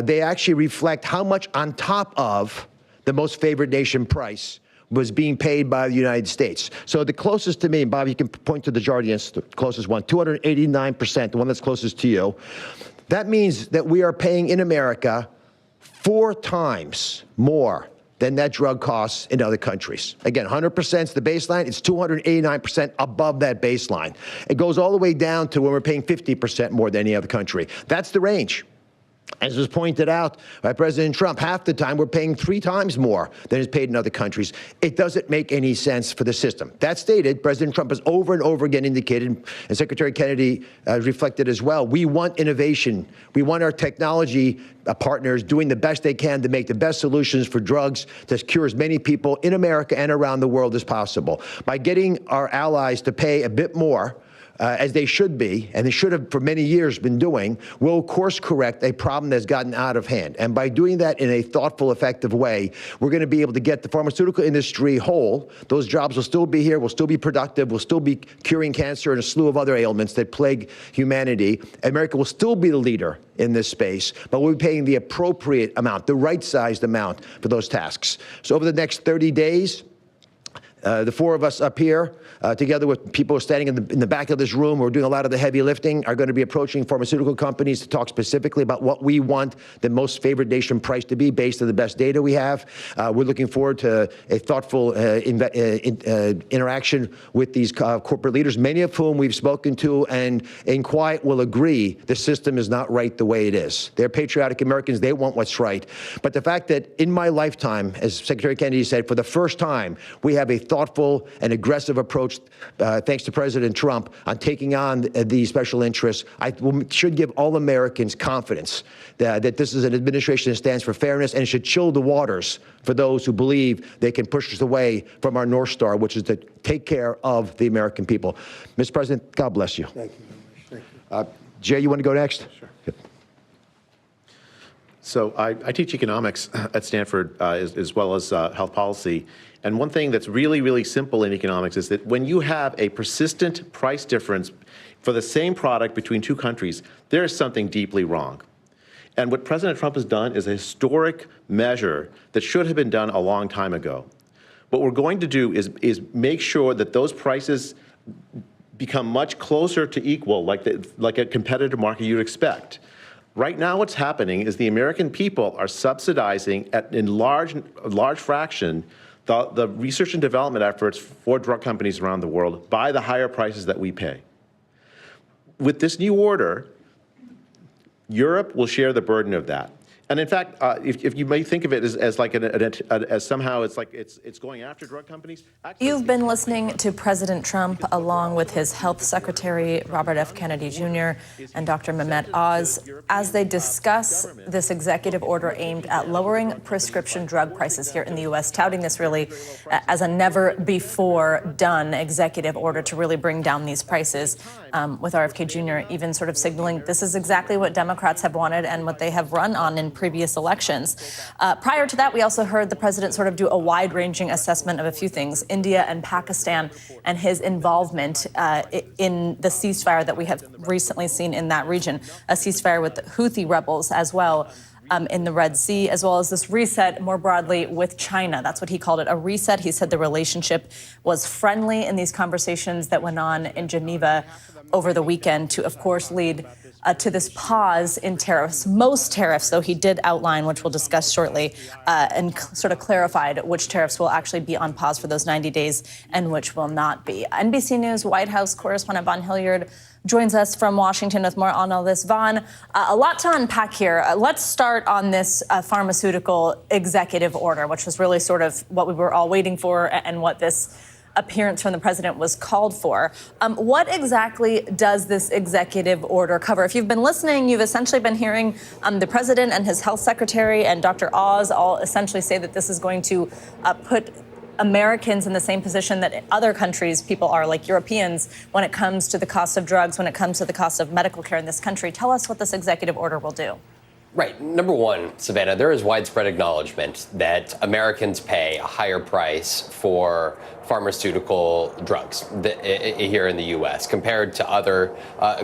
they actually reflect how much on top of the most favored nation price was being paid by the United States. So the closest to me, and Bob, you can point to the Jardiance, the closest one, 289%, the one that's closest to you. That means that we are paying in America 4 times more than that drug costs in other countries. Again, 100% is the baseline. It's 289% above that baseline. It goes all the way down to when we're paying 50% more than any other country. That's the range. As was pointed out by President Trump, half the time we're paying 3 times more than is paid in other countries. It doesn't make any sense for the system. That stated, President Trump has over and over again indicated, and Secretary Kennedy reflected as well, we want innovation. We want our technology partners doing the best they can to make the best solutions for drugs to cure as many people in America and around the world as possible. By getting our allies to pay a bit more as they should be, and they should have for many years been doing, will course correct a problem that's gotten out of hand. And by doing that in a thoughtful, effective way, we're going to be able to get the pharmaceutical industry whole. Those jobs will still be here, will still be productive, will still be curing cancer and a slew of other ailments that plague humanity. America will still be the leader in this space, but we'll be paying the appropriate amount, the right-sized amount for those tasks. So over the next 30 days, the four of us up here, together with people standing in the back of this room who are doing a lot of the heavy lifting, are going to be approaching pharmaceutical companies to talk specifically about what we want the most favored nation price to be based on the best data we have. We're looking forward to a thoughtful interaction with these corporate leaders, many of whom we've spoken to and in quiet will agree the system is not right the way it is. They're patriotic Americans. They want what's right. But the fact that in my lifetime, as Secretary Kennedy said, for the first time, we have a thoughtful and aggressive approach, thanks to President Trump, on taking on these special interests, should give all Americans confidence that this is an administration that stands for fairness, and it should chill the waters for those who believe they can push us away from our North Star, which is to take care of the American people. Mr. President, God bless you. Thank you very much. Thank you. Jay, you want to go next? Sure. Yep. So I teach economics at Stanford as well as health policy. And one thing that's really, really simple in economics is that when you have a persistent price difference for the same product between two countries, there is something deeply wrong. And what President Trump has done is a historic measure that should have been done a long time ago. What we're going to do is make sure that those prices become much closer to equal, like a competitive market you'd expect. Right now what's happening is the American people are subsidizing in large fraction the research and development efforts for drug companies around the world by the higher prices that we pay. With this new order, Europe will share the burden of that. And in fact, if you may think of it as like as somehow it's like it's going after drug companies. Actually, you've been listening to President Trump along with his Health Secretary Robert F. Kennedy Jr. and Dr. Mehmet Oz as they discuss this executive order aimed at lowering prescription drug prices here in the U.S., touting this really as a never-before-done executive order to really bring down these prices, with RFK Jr. even sort of signaling this is exactly what Democrats have wanted and what they have run on in previous elections. Prior to that, we also heard the president sort of do a wide-ranging assessment of a few things, India and Pakistan and his involvement in the ceasefire that we have recently seen in that region, a ceasefire with the Houthi rebels as well in the Red Sea, as well as this reset more broadly with China. That's what he called it, a reset. He said the relationship was friendly in these conversations that went on in Geneva over the weekend to, of course, lead to this pause in tariffs. Most tariffs, though, he did outline, which we'll discuss shortly, and sort of clarified which tariffs will actually be on pause for those 90 days and which will not be. NBC News White House correspondent Von Hilliard joins us from Washington with more on all this. Von, a lot to unpack here. Let's start on this pharmaceutical executive order, which was really sort of what we were all waiting for and what this appearance from the president was called for. What exactly does this executive order cover? If you've been listening, you've essentially been hearing the president and his health secretary and Dr. Oz all essentially say that this is going to put Americans in the same position that other countries, people are like Europeans, when it comes to the cost of drugs, when it comes to the cost of medical care in this country. Tell us what this executive order will do. Right. Number one, Savannah, there is widespread acknowledgement that Americans pay a higher price for pharmaceutical drugs here in the U.S. compared to other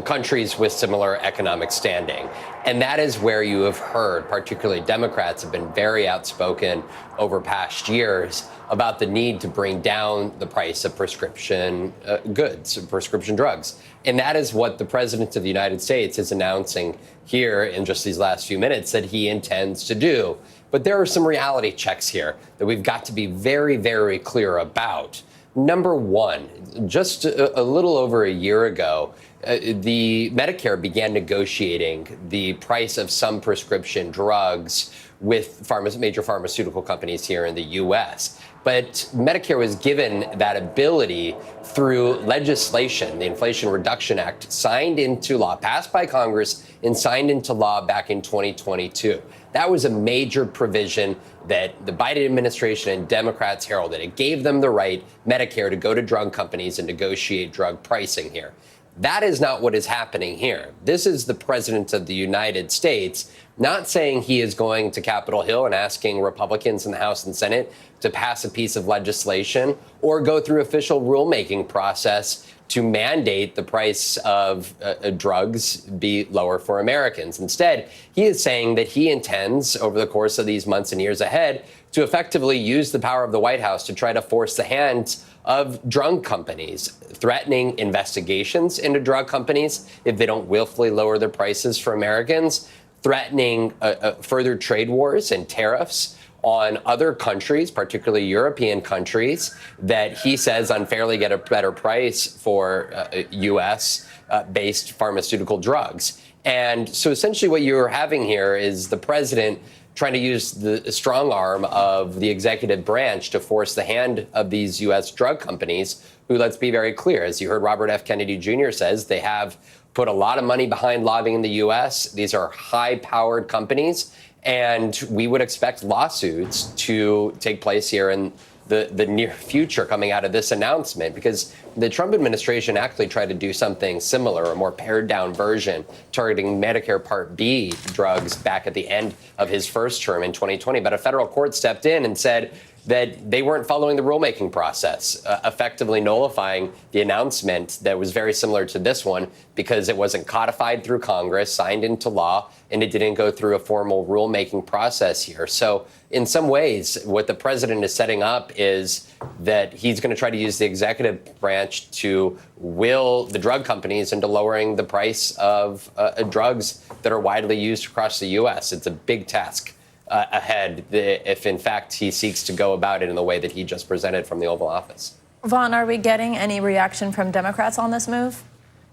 countries with similar economic standing. And that is where you have heard, particularly Democrats have been very outspoken over past years about the need to bring down the price of prescription goods, prescription drugs. And that is what the president of the United States is announcing here in just these last few minutes that he intends to do. But there are some reality checks here that we've got to be very, very clear about. Number one, just a little over a year ago, the Medicare began negotiating the price of some prescription drugs with major pharmaceutical companies here in the U.S. But Medicare was given that ability through legislation, the Inflation Reduction Act, signed into law, passed by Congress and signed into law back in 2022. That was a major provision that the Biden administration and Democrats heralded. It gave them the right, Medicare, to go to drug companies and negotiate drug pricing here. That is not what is happening here. This is the president of the United States not saying he is going to Capitol Hill and asking Republicans in the House and Senate to pass a piece of legislation or go through official rulemaking process to mandate the price of drugs be lower for Americans. Instead, he is saying that he intends, over the course of these months and years ahead, to effectively use the power of the White House to try to force the hands of drug companies, threatening investigations into drug companies if they don't willfully lower their prices for Americans, threatening further trade wars and tariffs on other countries, particularly European countries, that he says unfairly get a better price for U.S.-based pharmaceutical drugs. And so essentially what you're having here is the president trying to use the strong arm of the executive branch to force the hand of these U.S. drug companies, who, let's be very clear, as you heard Robert F. Kennedy Jr. says, they have put a lot of money behind lobbying in the U.S. These are high-powered companies, and we would expect lawsuits to take place here in the near future coming out of this announcement, because the Trump administration actually tried to do something similar, a more pared-down version, targeting Medicare Part B drugs back at the end of his first term in 2020. But a federal court stepped in and said that they weren't following the rulemaking process, effectively nullifying the announcement that was very similar to this one because it wasn't codified through Congress, signed into law, and it didn't go through a formal rulemaking process here. So in some ways, what the president is setting up is that he's going to try to use the executive branch to will the drug companies into lowering the price of drugs that are widely used across the U.S. It's a big task ahead if, in fact, he seeks to go about it in the way that he just presented from the Oval Office. Vaughn, are we getting any reaction from Democrats on this move?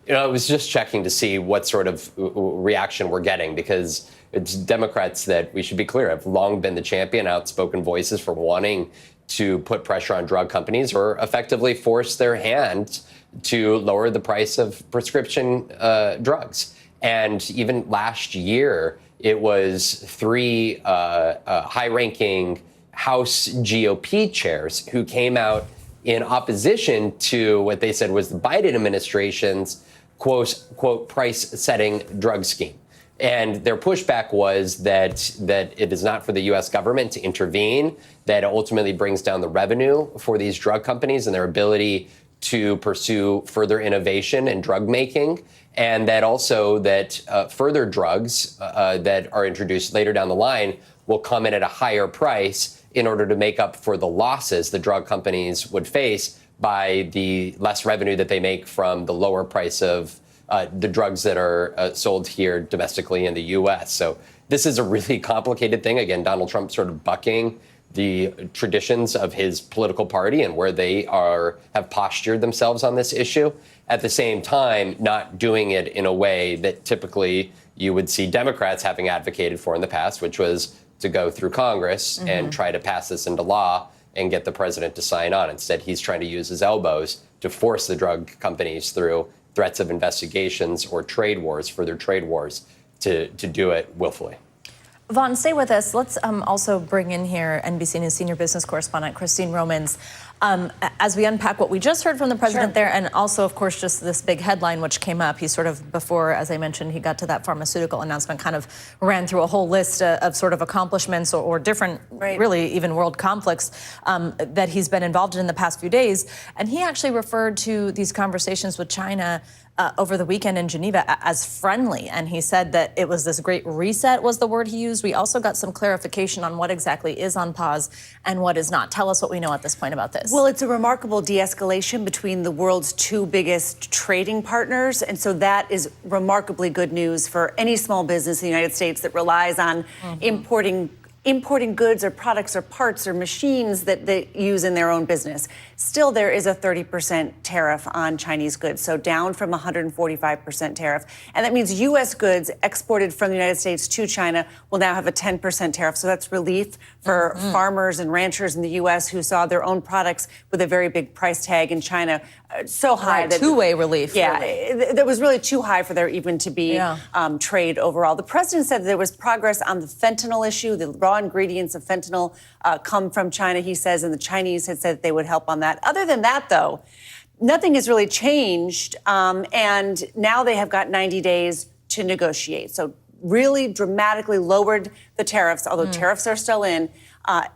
You know, I was just checking to see what sort of reaction we're getting, because it's Democrats that, we should be clear, have long been the champion, outspoken voices for wanting to put pressure on drug companies or effectively force their hand to lower the price of prescription drugs. And even last year, it was three high-ranking House GOP chairs who came out in opposition to what they said was the Biden administration's quote, price-setting drug scheme. And their pushback was that it is not for the U.S. government to intervene, that it ultimately brings down the revenue for these drug companies and their ability to pursue further innovation and drug making, and that also that further drugs that are introduced later down the line will come in at a higher price in order to make up for the losses the drug companies would face by the less revenue that they make from the lower price of the drugs that are sold here domestically in the U.S. So this is a really complicated thing. Again, Donald Trump sort of bucking the traditions of his political party and where they have postured themselves on this issue. At the same time, not doing it in a way that typically you would see Democrats having advocated for in the past, which was to go through Congress and try to pass this into law and get the president to sign on. Instead, he's trying to use his elbows to force the drug companies through threats of investigations or trade wars, further trade wars, to do it willfully. Vaughn, stay with us. Let's also bring in here NBC News senior business correspondent Christine Romans as we unpack what we just heard from the president there, and also, of course, just this big headline which came up. He sort of, before, as I mentioned, he got to that pharmaceutical announcement, kind of ran through a whole list of sort of accomplishments or different, really even world conflicts that he's been involved in the past few days. And he actually referred to these conversations with China over the weekend in Geneva as friendly. And he said that it was this great reset was the word he used. We also got some clarification on what exactly is on pause and what is not. Tell us what we know at this point about this. Well, it's a remarkable de-escalation between the world's two biggest trading partners. And so that is remarkably good news for any small business in the United States that relies on importing goods or products or parts or machines that they use in their own business. Still, there is a 30% tariff on Chinese goods, so down from 145% tariff. And that means U.S. goods exported from the United States to China will now have a 10% tariff. So that's relief for farmers and ranchers in the U.S. who saw their own products with a very big price tag in China so high that two-way relief. Yeah, that was really too high for there even to be trade overall. The president said that there was progress on the fentanyl issue. The raw ingredients of fentanyl come from China, he says, and the Chinese had said that they would help on that. Other than that, though, nothing has really changed. And now they have got 90 days to negotiate. So really dramatically lowered the tariffs, although tariffs are still in.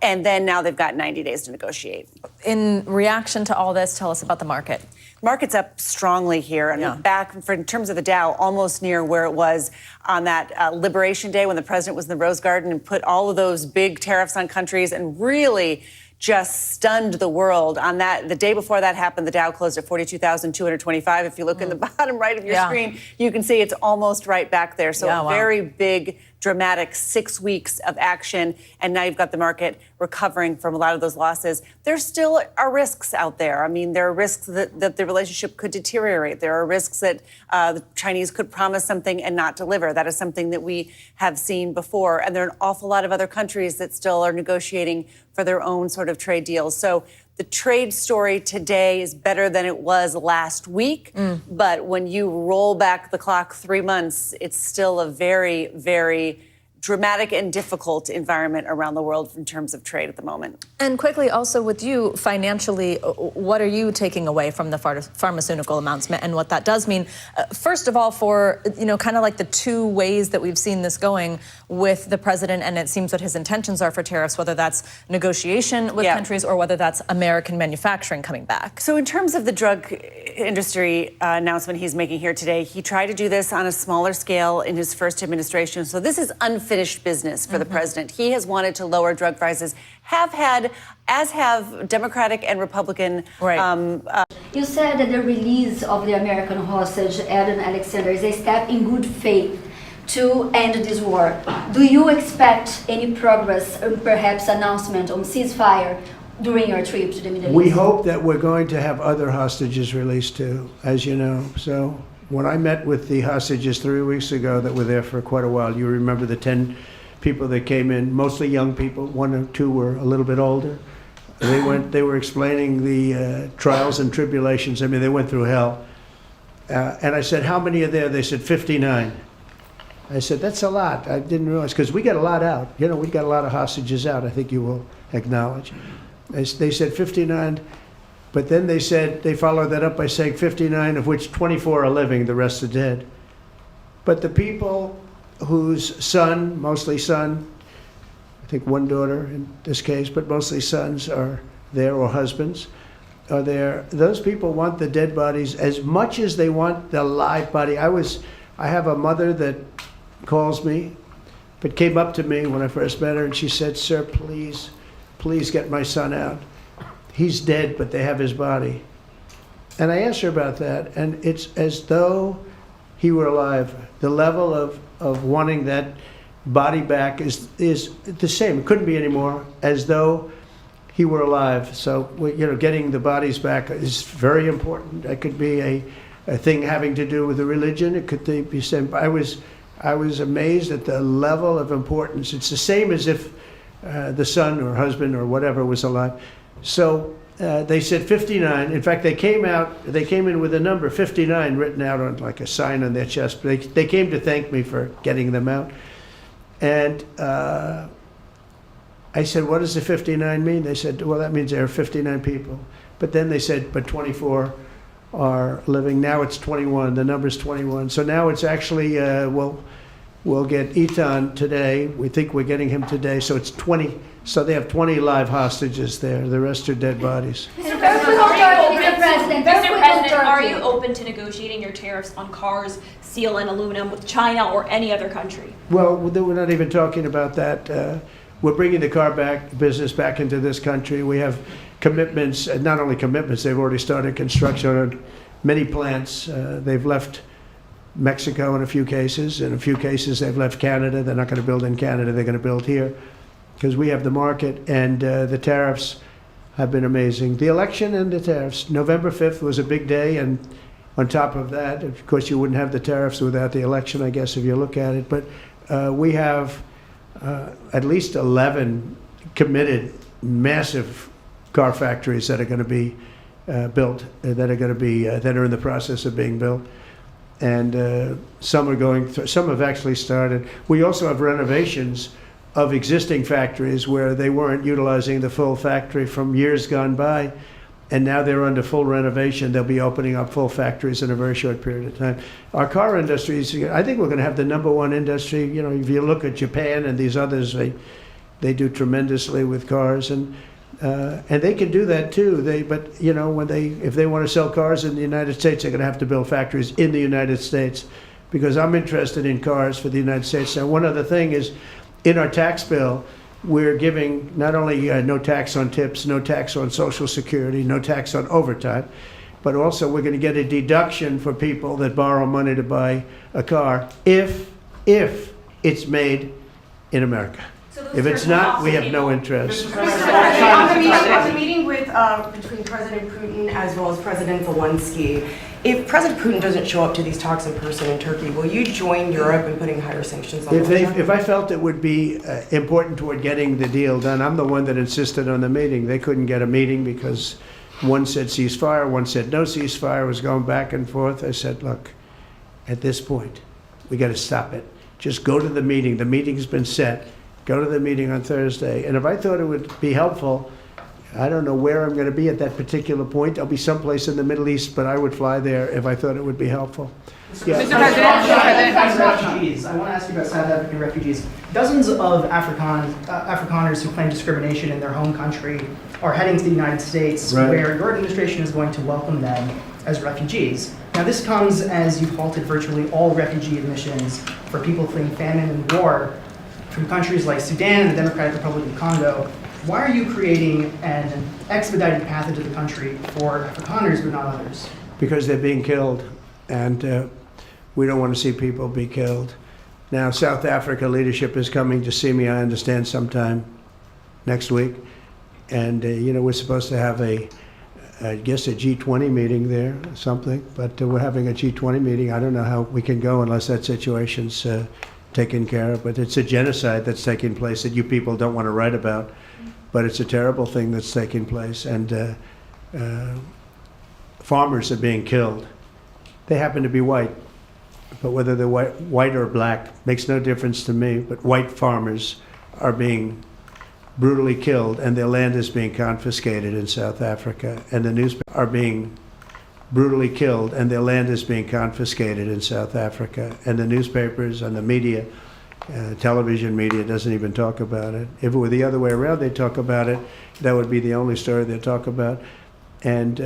And then now they've got 90 days to negotiate. In reaction to all this, tell us about the market. Market's up strongly here and back in terms of the Dow, almost near where it was on that Liberation Day when the president was in the Rose Garden and put all of those big tariffs on countries and really just stunned the world on that. The day before that happened, the Dow closed at 42,225. If you look in the bottom right of your screen, you can see it's almost right back there. So a very big, dramatic 6 weeks of action. And now you've got the market recovering from a lot of those losses. There still are risks out there. I mean, there are risks that the relationship could deteriorate. There are risks that the Chinese could promise something and not deliver. That is something that we have seen before. And there are an awful lot of other countries that still are negotiating for their own sort of trade deals. So the trade story today is better than it was last week. But when you roll back the clock 3 months, it's still a very, very dramatic and difficult environment around the world in terms of trade at the moment. And quickly, also with you, financially, what are you taking away from the pharmaceutical announcement and what that does mean? First of all, for, kind of like the two ways that we've seen this going with the president, and it seems what his intentions are for tariffs, whether that's negotiation with countries or whether that's American manufacturing coming back. So in terms of the drug industry announcement he's making here today, he tried to do this on a smaller scale in his first administration. So this is unfinished business for the president. He has wanted to lower drug prices, as have Democratic and Republican. You said that the release of the American hostage, Eden Alexander, is a step in good faith to end this war. Do you expect any progress or perhaps announcement on ceasefire during your trip to the Middle East? We hope that we're going to have other hostages released too, as you know. So when I met with the hostages 3 weeks ago that were there for quite a while, you remember the 10 people that came in, mostly young people, 1 or 2 were a little bit older. They were explaining the trials and tribulations. I mean, they went through hell. And I said, how many are there? They said 59. I said, that's a lot. I didn't realize, because we got a lot out. We got a lot of hostages out, I think you will acknowledge. They said 59. But then they said, they followed that up by saying 59, of which 24 are living, the rest are dead. But the people whose son, mostly son, I think 1 daughter in this case, but mostly sons are there, or husbands are there. Those people want the dead bodies as much as they want the live body. I have a mother that calls me, but came up to me when I first met her, and she said, sir, please get my son out. He's dead, but they have his body. And I asked her about that, and it's as though he were alive. The level of wanting that body back is the same. It couldn't be any more, as though he were alive. So, getting the bodies back is very important. That could be a thing having to do with the religion. It could be same. I was amazed at the level of importance. It's the same as if the son or husband or whatever was alive. So they said 59. In fact, they came in with a number 59 written out on like a sign on their chest. They came to thank me for getting them out. And I said, what does the 59 mean? They said, well, that means there are 59 people. But then they said, but 24 are living. Now it's 21. The number's 21. So now it's actually, we'll get Ethan today. We think we're getting him today. So it's 20. So they have 20 live hostages there. The rest are dead bodies. Mr. President, are you open to negotiating your tariffs on cars, steel, and aluminum with China or any other country? Well, we're not even talking about that. We're bringing the car business back into this country. We have commitments, not only commitments, they've already started construction on many plants. They've left Mexico in a few cases. In a few cases, they've left Canada. They're not going to build in Canada. They're going to build here because we have the market, and the tariffs have been amazing. The election and the tariffs. November 5th was a big day, and on top of that, of course, you wouldn't have the tariffs without the election, I guess, if you look at it. But we have at least 11 committed massive car factories that are going to be built, that are in the process of being built. And some are going through, some have actually started. We also have renovations of existing factories where they weren't utilizing the full factory from years gone by. and now they're under full renovation. They'll be opening up full factories in a very short period of time. Our car industry is, I think we're going to have the #1 industry. You know, if you look at Japan and these others, they do tremendously with cars, and they can do that too. But you know, if they want to sell cars in the United States, they're going to have to build factories in the United States, because I'm interested in cars for the United States. Now, one other thing is, in our tax bill, we're giving not only no tax on tips, no tax on Social Security, no tax on overtime, but also we're going to get a deduction for people that borrow money to buy a car if it's made in America. If it's not, we have no interest. On the meeting with between President Putin as well as President Zelensky, if President Putin doesn't show up to these talks in person in Turkey, will you join Europe in putting higher sanctions on Russia? If I felt it would be important toward getting the deal done, I'm the one that insisted on the meeting. They couldn't get a meeting because one said ceasefire, one said no ceasefire. It was going back and forth. I said, look, at this point, we got to stop it. Just go to the meeting. The meeting's been set. Go to the meeting on Thursday. And if I thought it would be helpful, I don't know where I'm going to be at that particular point. I'll be someplace in the Middle East, but I would fly there if I thought it would be helpful. Yeah. Mr. President, refugees. I want to ask you about South African refugees. Dozens of Afrikaners who claim discrimination in their home country are heading to the United States, right, where your administration is going to welcome them as refugees. Now, this comes as you've halted virtually all refugee admissions for people fleeing famine and war from countries like Sudan and the Democratic Republic of Congo. Why are you creating an expedited path into the country for Afrikaners but not others? Because they're being killed, and we don't want to see people be killed. Now, South Africa leadership is coming to see me, I understand, sometime next week. And, you know, we're supposed to have I guess a G20 meeting there or something, but we're having a G20 meeting. I don't know how we can go unless that situation's taken care of. But it's a genocide that's taking place that you people don't want to write about. But it's a terrible thing that's taking place. And farmers are being killed. They happen to be white. But whether they're white or black makes no difference to me. But white farmers are being brutally killed, and their land is being confiscated in South Africa. And the newspapers are being brutally killed, and their land is being confiscated in South Africa. And the newspapers and the media, television media, doesn't even talk about it. If it were the other way around, they'd talk about it. That would be the only story they'd talk about. And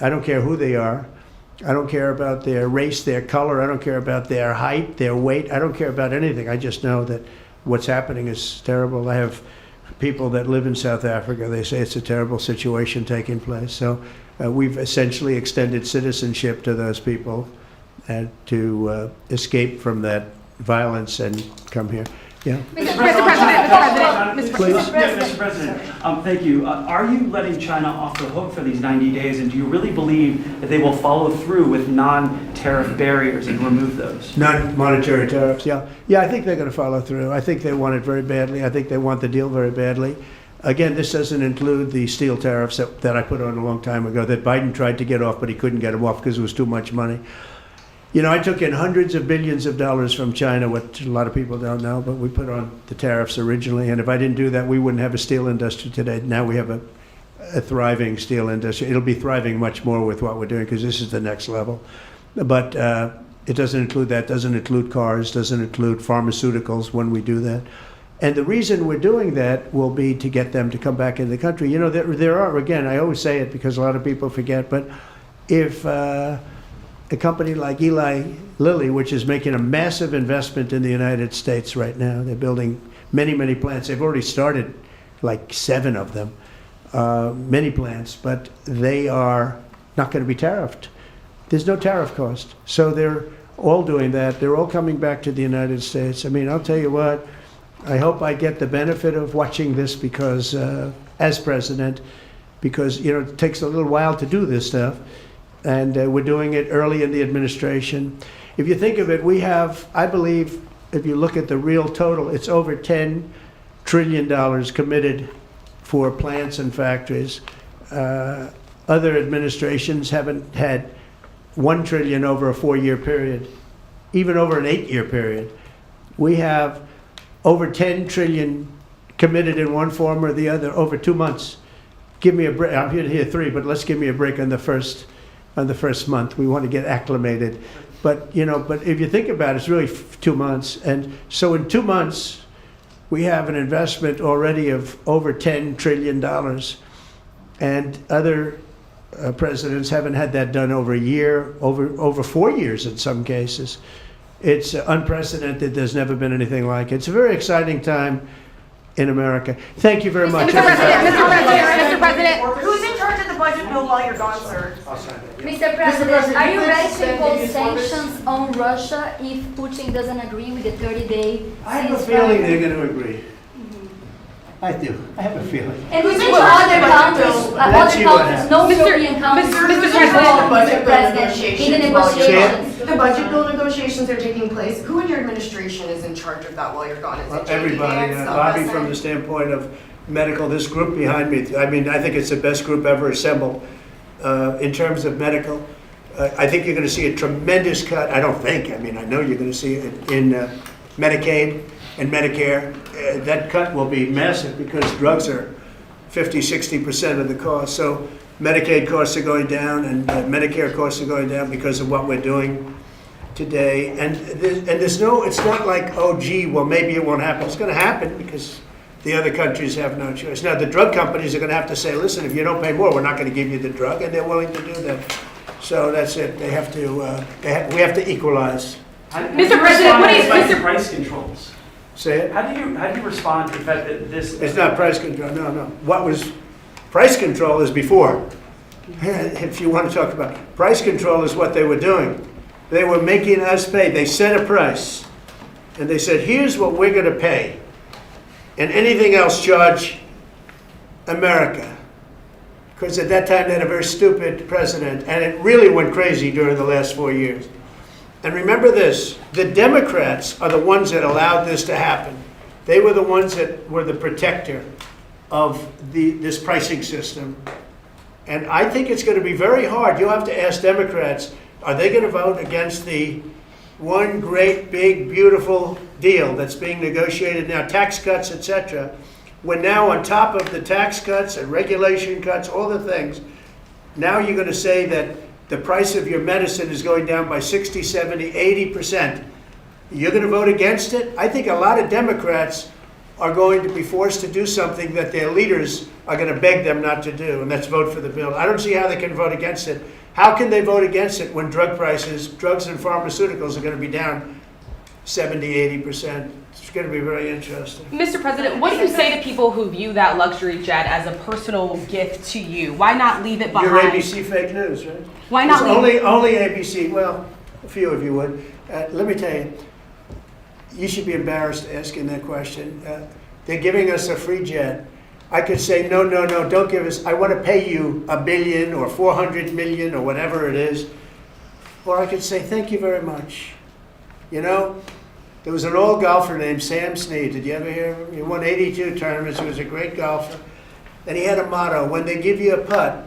I don't care who they are. I don't care about their race, their color. I don't care about their height, their weight. I don't care about anything. I just know that what's happening is terrible. I have people that live in South Africa. They say it's a terrible situation taking place. So we've essentially extended citizenship to those people to escape from that violence and come here. Yeah. Mr. President, thank you. Are you letting China off the hook for these 90 days, and do you really believe that they will follow through with non-tariff barriers and remove those? Non-monetary tariffs, yeah. Yeah, I think they're going to follow through. I think they want it very badly. I think they want the deal very badly. Again, this doesn't include the steel tariffs that I put on a long time ago that Biden tried to get off, but he couldn't get them off because it was too much money. You know, I took in hundreds of billions of dollars from China, what a lot of people don't know, but we put on the tariffs originally. And if I didn't do that, we wouldn't have a steel industry today. Now we have a thriving steel industry. It'll be thriving much more with what we're doing because this is the next level. But it doesn't include that, doesn't include cars, doesn't include pharmaceuticals when we do that. And the reason we're doing that will be to get them to come back in the country. You know, there are, again, I always say it because a lot of people forget, but if a company like Eli Lilly, which is making a massive investment in the United States right now. They're building many, many plants. They've already started like 7 of them, many plants, but they are not going to be tariffed. There's no tariff cost. So they're all doing that. They're all coming back to the United States. I mean, I'll tell you what, I hope I get the benefit of watching this because, as president, because, you know, it takes a little while to do this stuff. And we're doing it early in the administration. If you think of it, we have, I believe, if you look at the real total, it's over $10 trillion committed for plants and factories. Other administrations haven't had $1 trillion over a 4-year period, even over an 8-year period. We have over $10 trillion committed in one form or the other over 2 months. give me a break. I'm here to hear 3, but let's give me a break on the first month. We want to get acclimated. But, but if you think about it, it's really 2 months. And so in 2 months, we have an investment already of over $10 trillion. And other presidents haven't had that done over a year, over 4 years in some cases. It's unprecedented. There's never been anything like it. It's a very exciting time in America. Thank you very much. Mr. President, who's in charge of the budget bill while you're gone, sir? Mr. President, are you ready to impose sanctions on Russia if Putin doesn't agree with the 30-day ceasefire? I have a feeling they're going to agree. I do. I have a feeling. And who's in other countries, no European countries, Mr. President, in the negotiations? The budget bill negotiations are taking place. Who in your administration is in charge of that while you're gone? Is it JD Everybody. Vance, Bobby, Wilson? from the standpoint of medical, this group behind me, I mean, I think it's the best group ever assembled in terms of medical. I think you're going to see a tremendous cut. I don't think. I mean, I know you're going to see it in Medicaid and Medicare. That cut will be massive because drugs are 50-60% of the cost. So Medicaid costs are going down and Medicare costs are going down because of what we're doing today. And there's no, it's not like, oh, gee, well, maybe it won't happen. It's going to happen because the other countries have no choice. Now, the drug companies are going to have to say, listen, if you don't pay more, we're not going to give you the drug, and they're willing to do that. So that's it. They have to, we have to equalize. Mr. President, what is price controls? Say it. How do you respond to the fact that this? It's not price control. No. What was price control is before. If you want to talk about price control, is what they were doing. They were making us pay. They set a price, and they said, "Here's what we're going to pay, and anything else charge America." Because at that time they had a very stupid president, and it really went crazy during the last 4 years. And remember this, the Democrats are the ones that allowed this to happen. They were the ones that were the protector of this pricing system. And I think it's going to be very hard. You'll have to ask Democrats, are they going to vote against the one great, big, beautiful deal that's being negotiated now, tax cuts, etc., when now on top of the tax cuts and regulation cuts, all the things, now you're going to say that the price of your medicine is going down by 60, 70, 80%. You're going to vote against it? I think a lot of Democrats are going to be forced to do something that their leaders are going to beg them not to do, and that's vote for the bill. I don't see how they can vote against it. How can they vote against it when drugs and pharmaceuticals are going to be down 70, 80%? It's going to be very interesting. Mr. President, what do you say to people who view that luxury jet as a personal gift to you? Why not leave it behind? You're ABC fake news, right? Why not leave only ABC, well, a few of you would. Let me tell you, you should be embarrassed asking that question. They're giving us a free jet. I could say, no, don't give us, I want to pay you $1 billion or 400 million or whatever it is. Or I could say, thank you very much. You know, there was an old golfer named Sam Snead. Did you ever hear of him? He won 82 tournaments. He was a great golfer. And he had a motto, when they give you a putt,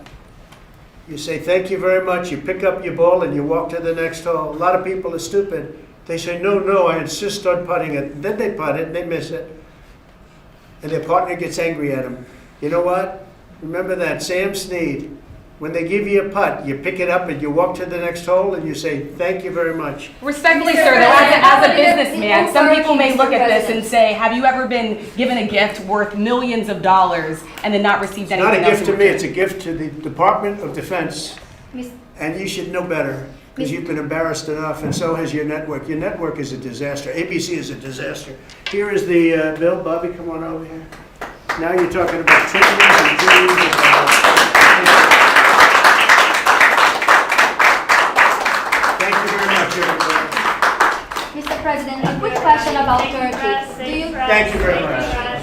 you say, thank you very much. You pick up your ball and you walk to the next hole. A lot of people are stupid. They say, no, I insist on putting it. And then they putt it and they miss it. And their partner gets angry at them. You know what? Remember that, Sam Snead. When they give you a putt, you pick it up and you walk to the next hole and you say, thank you very much. Respectfully, sir, though, as a businessman, some people may look at this and say, have you ever been given a gift worth millions of dollars and then not received anything else? It's not a gift to me, it's a gift to the Department of Defense. And you should know better, because you've been embarrassed enough, and so has your network. Your network is a disaster. ABC is a disaster. Here is the bill. Bobby, come on over here. Now you're talking about trillions and trillions of dollars. Mr. President, a quick question about Turkey. Do you? Thank you very much.